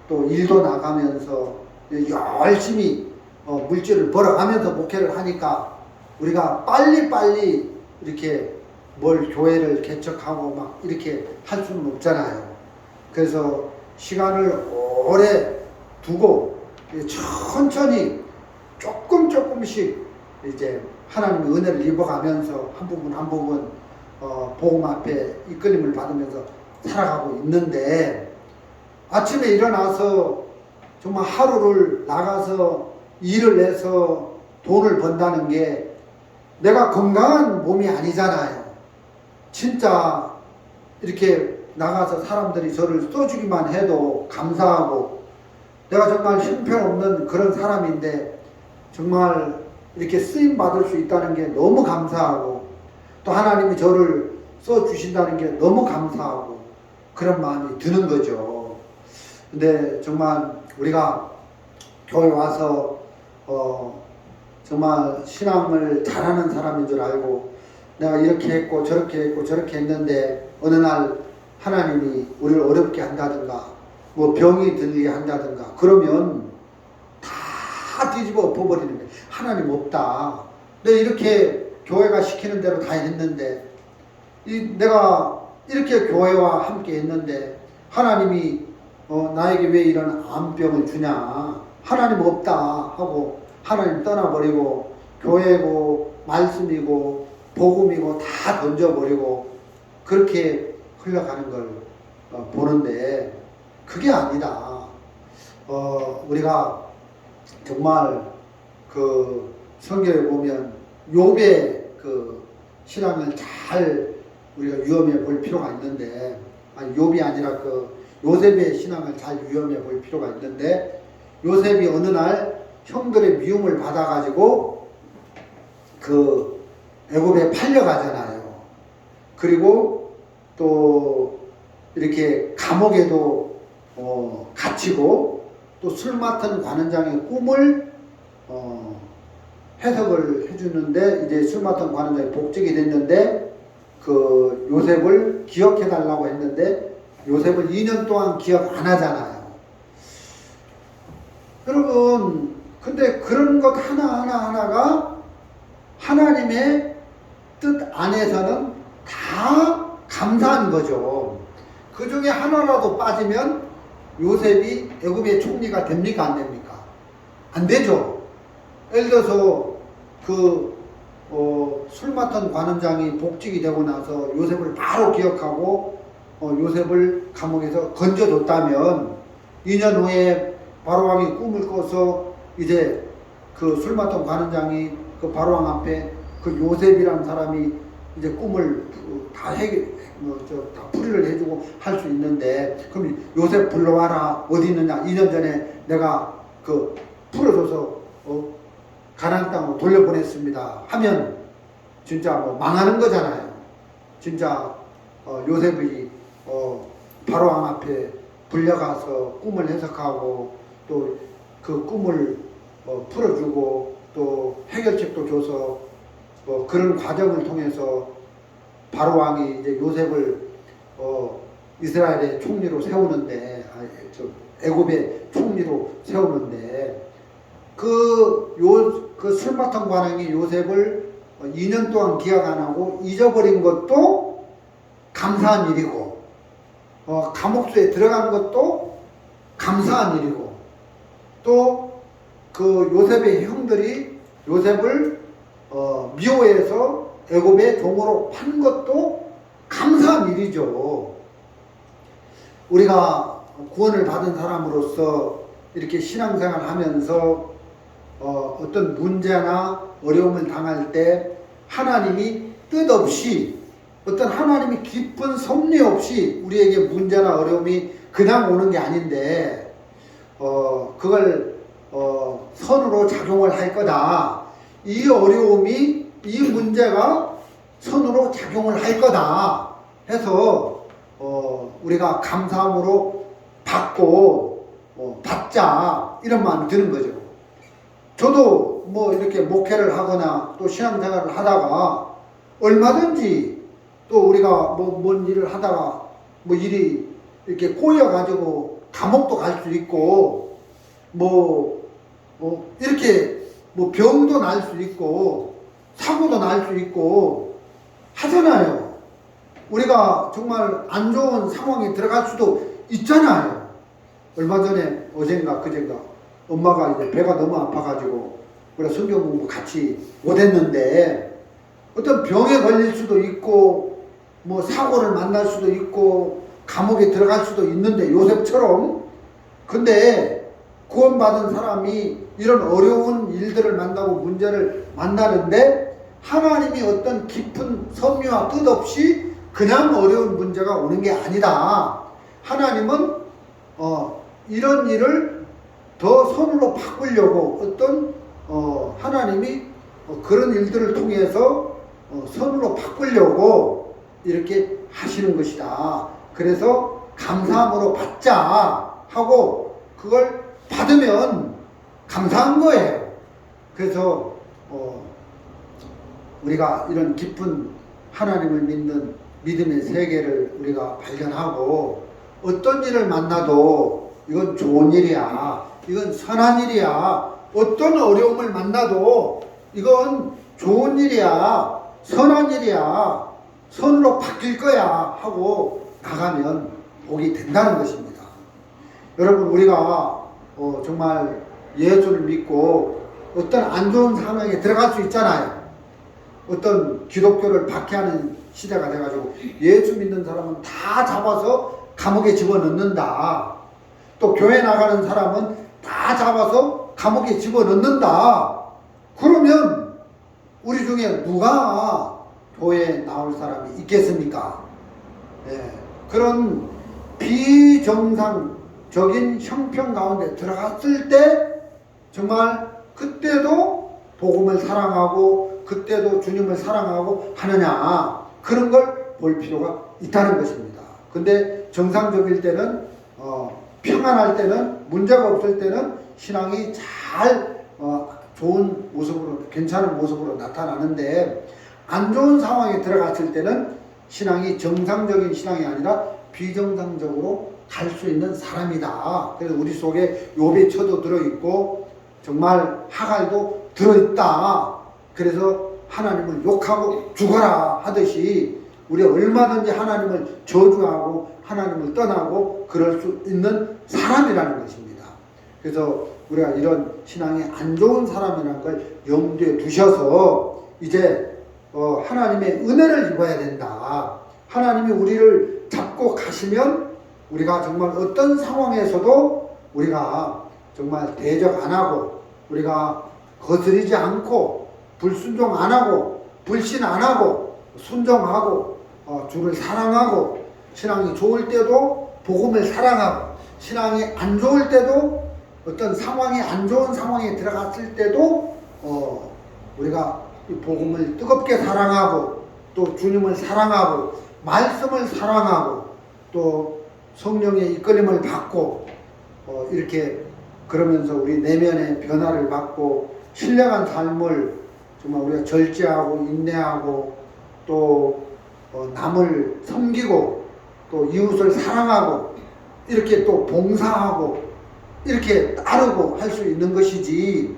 또 일도 나가면서 열심히 물질을 벌어가면서 목회를 하니까 우리가 빨리빨리 이렇게 뭘 교회를 개척하고 막 이렇게 할 수는 없잖아요. 그래서 시간을 오래 두고 천천히 조금씩 이제 하나님의 은혜를 입어가면서 한 부분 한 부분 복음 앞에 이끌림을 받으면서 살아가고 있는데 아침에 일어나서 정말 하루를 나가서 일을 해서 돈을 번다는 게 내가 건강한 몸이 아니잖아요. 진짜 이렇게 나가서 사람들이 저를 써주기만 해도 감사하고 내가 정말 형편없는 그런 사람인데 정말 이렇게 쓰임 받을 수 있다는 게 너무 감사하고 또 하나님이 저를 써주신다는 게 너무 감사하고 그런 마음이 드는 거죠. 근데 정말 우리가 교회 와서 정말 신앙을 잘하는 사람인 줄 알고 내가 이렇게 했고 저렇게 했는데 어느 날 하나님이 우리를 어렵게 한다든가 뭐 병이 들게 한다든가 그러면 다 뒤집어 엎어버리는 거예요. 하나님 없다. 내가 이렇게 교회가 시키는 대로 다 했는데 내가 이렇게 교회와 함께 했는데 하나님이 나에게 왜 이런 암병을 주냐 하나님 없다 하고 하나님 떠나버리고 교회고 말씀이고 복음이고 다 던져버리고 그렇게 흘러가는 걸 보는데 그게 아니다. 우리가 정말 그 성경에 보면 욥의 그 신앙을 잘 우리가 유념해 볼 필요가 있는데 욥이 아니라 그 요셉의 신앙을 잘 유념해 볼 필요가 있는데 요셉이 어느 날 형들의 미움을 받아가지고 그 애굽에 팔려가잖아요. 그리고 또 이렇게 감옥에도 갇히고 또 술 맡은 관원장의 꿈을 해석을 해주는데 이제 술 맡은 관원장이 복직이 됐는데 그 요셉을 기억해 달라고 했는데 요셉을 2년 동안 기억 안 하잖아요. 여러분, 근데 그런 것 하나가 하나님의 뜻 안에서는 다 감사한 거죠. 그 중에 하나라도 빠지면 요셉이 애굽의 총리가 됩니까? 안 됩니까? 안 되죠. 예를 들어서 술 맡은 관원장이 복직이 되고 나서 요셉을 바로 기억하고 요셉을 감옥에서 건져줬다면 2년 후에 바로왕이 꿈을 꿔서 이제 그 술 맡은 관원장이 그 바로왕 앞에 그 요셉이라는 사람이 이제 꿈을 다 다 풀이를 해주고 할 수 있는데, 그럼 요셉 불러와라, 어디 있느냐, 2년 전에 내가 그 풀어줘서 가나안 땅으로 돌려보냈습니다 하면 진짜 뭐 망하는 거잖아요. 진짜 요셉이 바로왕 앞에 불려가서 꿈을 해석하고 또 그 꿈을 풀어주고 또 해결책도 줘서 그런 과정을 통해서 바로왕이 이제 요셉을 이스라엘의 총리로 세우는데, 애굽의 총리로 세우는데, 그 술 맡은 관원이 요셉을 2년 동안 기억 안 하고 잊어버린 것도 감사한 일이고, 감옥수에 들어간 것도 감사한 일이고, 또 그 요셉의 형들이 요셉을 미호에서 애굽의 종으로 판 것도 감사한 일이죠. 우리가 구원을 받은 사람으로서 이렇게 신앙생활 하면서 어떤 문제나 어려움을 당할 때 하나님이 뜻없이, 어떤 하나님이 깊은 섭리 없이 우리에게 문제나 어려움이 그냥 오는 게 아닌데 그걸 선으로 작용을 할 거다. 이 어려움이, 이 문제가 선으로 작용을 할 거다 해서 우리가 감사함으로 받고 받자, 이런 마음이 드는 거죠. 저도 뭐 이렇게 목회를 하거나 또 신앙생활을 하다가 얼마든지 또 우리가 뭔 일을 하다가 뭐 일이 이렇게 꼬여가지고 감옥도 갈 수 있고 이렇게 병도 날 수 있고 사고도 날 수 있고 하잖아요. 우리가 정말 안 좋은 상황에 들어갈 수도 있잖아요. 얼마 전에 어젠가 그젠가 엄마가 이제 배가 너무 아파가지고 우리 성경 공부 같이 못했는데, 어떤 병에 걸릴 수도 있고 뭐 사고를 만날 수도 있고 감옥에 들어갈 수도 있는데, 요셉처럼. 근데 구원받은 사람이 이런 어려운 일들을 만나고 문제를 만나는데 하나님이 어떤 깊은 섭리와 뜻 없이 그냥 어려운 문제가 오는 게 아니다. 하나님은 이런 일을 더 선으로 바꾸려고 어떤 하나님이 그런 일들을 통해서 선으로 바꾸려고 이렇게 하시는 것이다. 그래서 감사함으로 받자 하고 그걸 받으면 감사한 거예요. 그래서 우리가 이런 깊은 하나님을 믿는 믿음의 세계를 우리가 발견하고, 어떤 일을 만나도 이건 좋은 일이야, 이건 선한 일이야, 어떤 어려움을 만나도 이건 좋은 일이야, 선한 일이야, 선으로 바뀔 거야 하고 나가면 복이 된다는 것입니다. 여러분, 우리가 정말 예수를 믿고 어떤 안 좋은 상황에 들어갈 수 있잖아요. 어떤 기독교를 박해하는 시대가 돼가지고 예수 믿는 사람은 다 잡아서 감옥에 집어넣는다. 또 교회 나가는 사람은 다 잡아서 감옥에 집어넣는다. 그러면 우리 중에 누가 교회에 나올 사람이 있겠습니까? 네. 그런 비정상적인 형편 가운데 들어갔을 때 정말 그때도 복음을 사랑하고 그때도 주님을 사랑하고 하느냐, 그런 걸 볼 필요가 있다는 것입니다. 근데 정상적일 때는 평안할 때는, 문제가 없을 때는 신앙이 잘 좋은 모습으로, 괜찮은 모습으로 나타나는데, 안 좋은 상황에 들어갔을 때는 신앙이 정상적인 신앙이 아니라 비정상적으로 갈 수 있는 사람이다. 그래서 우리 속에 욥의 처도 들어있고 정말 하갈도 들어있다. 그래서 하나님을 욕하고 죽어라 하듯이 우리가 얼마든지 하나님을 저주하고 하나님을 떠나고 그럴 수 있는 사람이라는 것입니다. 그래서 우리가 이런 신앙이 안 좋은 사람이라는 걸 염두에 두셔서 이제 하나님의 은혜를 입어야 된다. 하나님이 우리를 잡고 가시면 우리가 정말 어떤 상황에서도 우리가 정말 대적 안 하고 우리가 거스르지 않고 불순종 안 하고 불신 안 하고 순종하고 주를 사랑하고 신앙이 좋을 때도 복음을 사랑하고 신앙이 안 좋을 때도 어떤 상황이 안 좋은 상황에 들어갔을 때도 우리가 이 복음을 뜨겁게 사랑하고 또 주님을 사랑하고 말씀을 사랑하고 또 성령의 이끌림을 받고 이렇게 그러면서 우리 내면의 변화를 받고 신령한 삶을 정말 우리가 절제하고 인내하고 또 남을 섬기고 또 이웃을 사랑하고 이렇게 또 봉사하고 이렇게 따르고 할 수 있는 것이지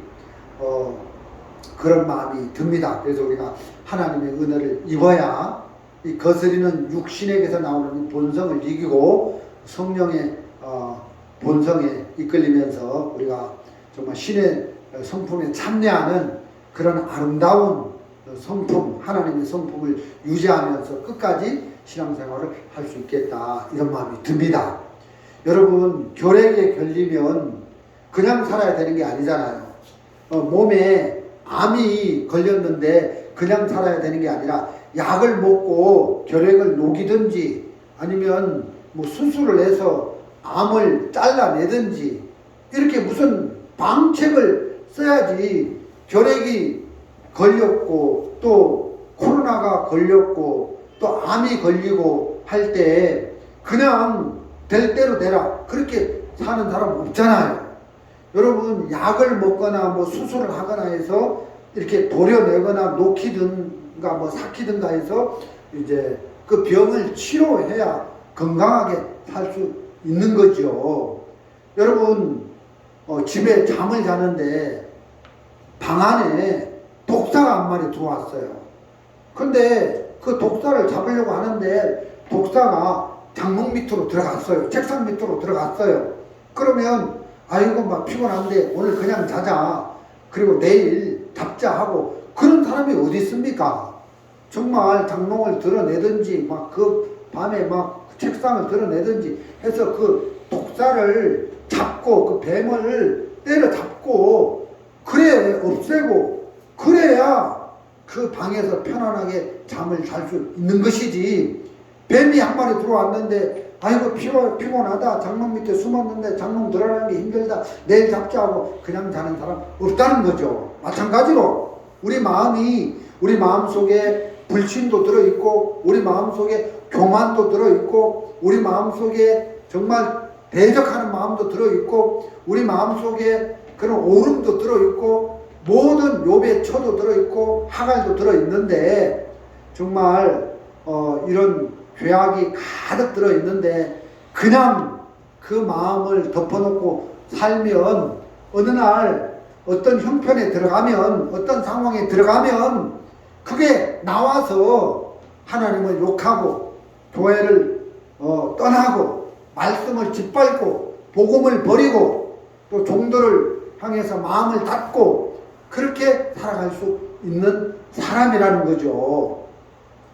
그런 마음이 듭니다. 그래서 우리가 하나님의 은혜를 입어야 이 거스리는 육신에게서 나오는 본성을 이기고 성령의 본성에 이끌리면서 우리가 정말 신의 성품에 참여하는 그런 아름다운 성품, 하나님의 성품을 유지하면서 끝까지 신앙생활을 할 수 있겠다 이런 마음이 듭니다. 여러분 결핵에 걸리면 그냥 살아야 되는 게 아니잖아요. 몸에 암이 걸렸는데 그냥 살아야 되는 게 아니라 약을 먹고 결핵을 녹이든지 아니면 뭐 수술을 해서 암을 잘라내든지 이렇게 무슨 방책을 써야지. 결핵이 걸렸고 또 코로나가 걸렸고 또 암이 걸리고 할 때 그냥 될 대로 되라 그렇게 사는 사람 없잖아요. 여러분 약을 먹거나 뭐 수술을 하거나 해서 이렇게 도려내거나 녹히든가 뭐 삭히든가 해서 이제 그 병을 치료해야 건강하게 살 수 있는 거죠. 여러분 집에 잠을 자는데 방 안에 독사가 한 마리 들어왔어요. 근데 그 독사를 잡으려고 하는데 독사가 장롱 밑으로 들어갔어요. 책상 밑으로 들어갔어요. 그러면 아이고 막 피곤한데 오늘 그냥 자자. 그리고 내일 잡자 하고 그런 사람이 어디 있습니까? 정말 장롱을 드러내든지 막 그 밤에 막 책상을 드러내든지 해서 그 독사를 잡고 그 뱀을 때려잡고 그래 없애고 그래야 그 방에서 편안하게 잠을 잘 수 있는 것이지. 뱀이 한 마리 들어왔는데 아이고 피곤하다 장롱 밑에 숨었는데 장롱 들어가는 게 힘들다 내일 잡자 하고 그냥 자는 사람 없다는 거죠. 마찬가지로 우리 마음 속에 불신도 들어있고 우리 마음 속에 교만도 들어있고 우리 마음 속에 정말 대적하는 마음도 들어있고 우리 마음 속에 그런 오름도 들어있고 모든 욥의 처도 들어있고 하갈도 들어있는데 정말 이런 죄악이 가득 들어있는데 그냥 그 마음을 덮어놓고 살면 어느 날 어떤 형편에 들어가면 어떤 상황에 들어가면 그게 나와서 하나님을 욕하고 교회를 떠나고 말씀을 짓밟고 복음을 버리고 또 종들을 향해서 마음을 닫고 그렇게 살아갈 수 있는 사람이라는 거죠.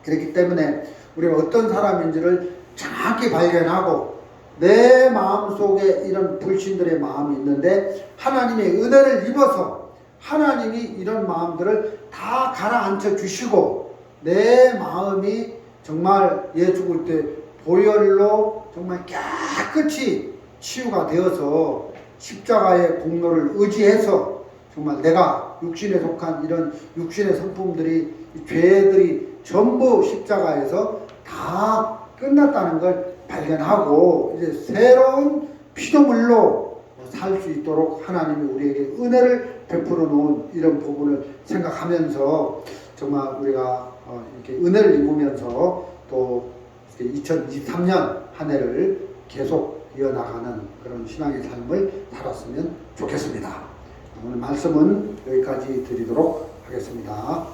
그렇기 때문에 우리가 어떤 사람인지를 정확히 발견하고 내 마음속에 이런 불신들의 마음이 있는데 하나님의 은혜를 입어서 하나님이 이런 마음들을 다 가라앉혀 주시고 내 마음이 정말 얘 죽을 때 보혈로 정말 깨끗이 치유가 되어서 십자가의 공로를 의지해서 정말 내가 육신에 속한 이런 육신의 성품들이 죄들이 전부 십자가에서 다 끝났다는 걸 발견하고 이제 새로운 피조물로 살 수 있도록 하나님이 우리에게 은혜를 베풀어 놓은 이런 부분을 생각하면서 정말 우리가 이렇게 은혜를 입으면서 또 2023년 한 해를 계속 이어나가는 그런 신앙의 삶을 살았으면 좋겠습니다. 오늘 말씀은 여기까지 드리도록 하겠습니다.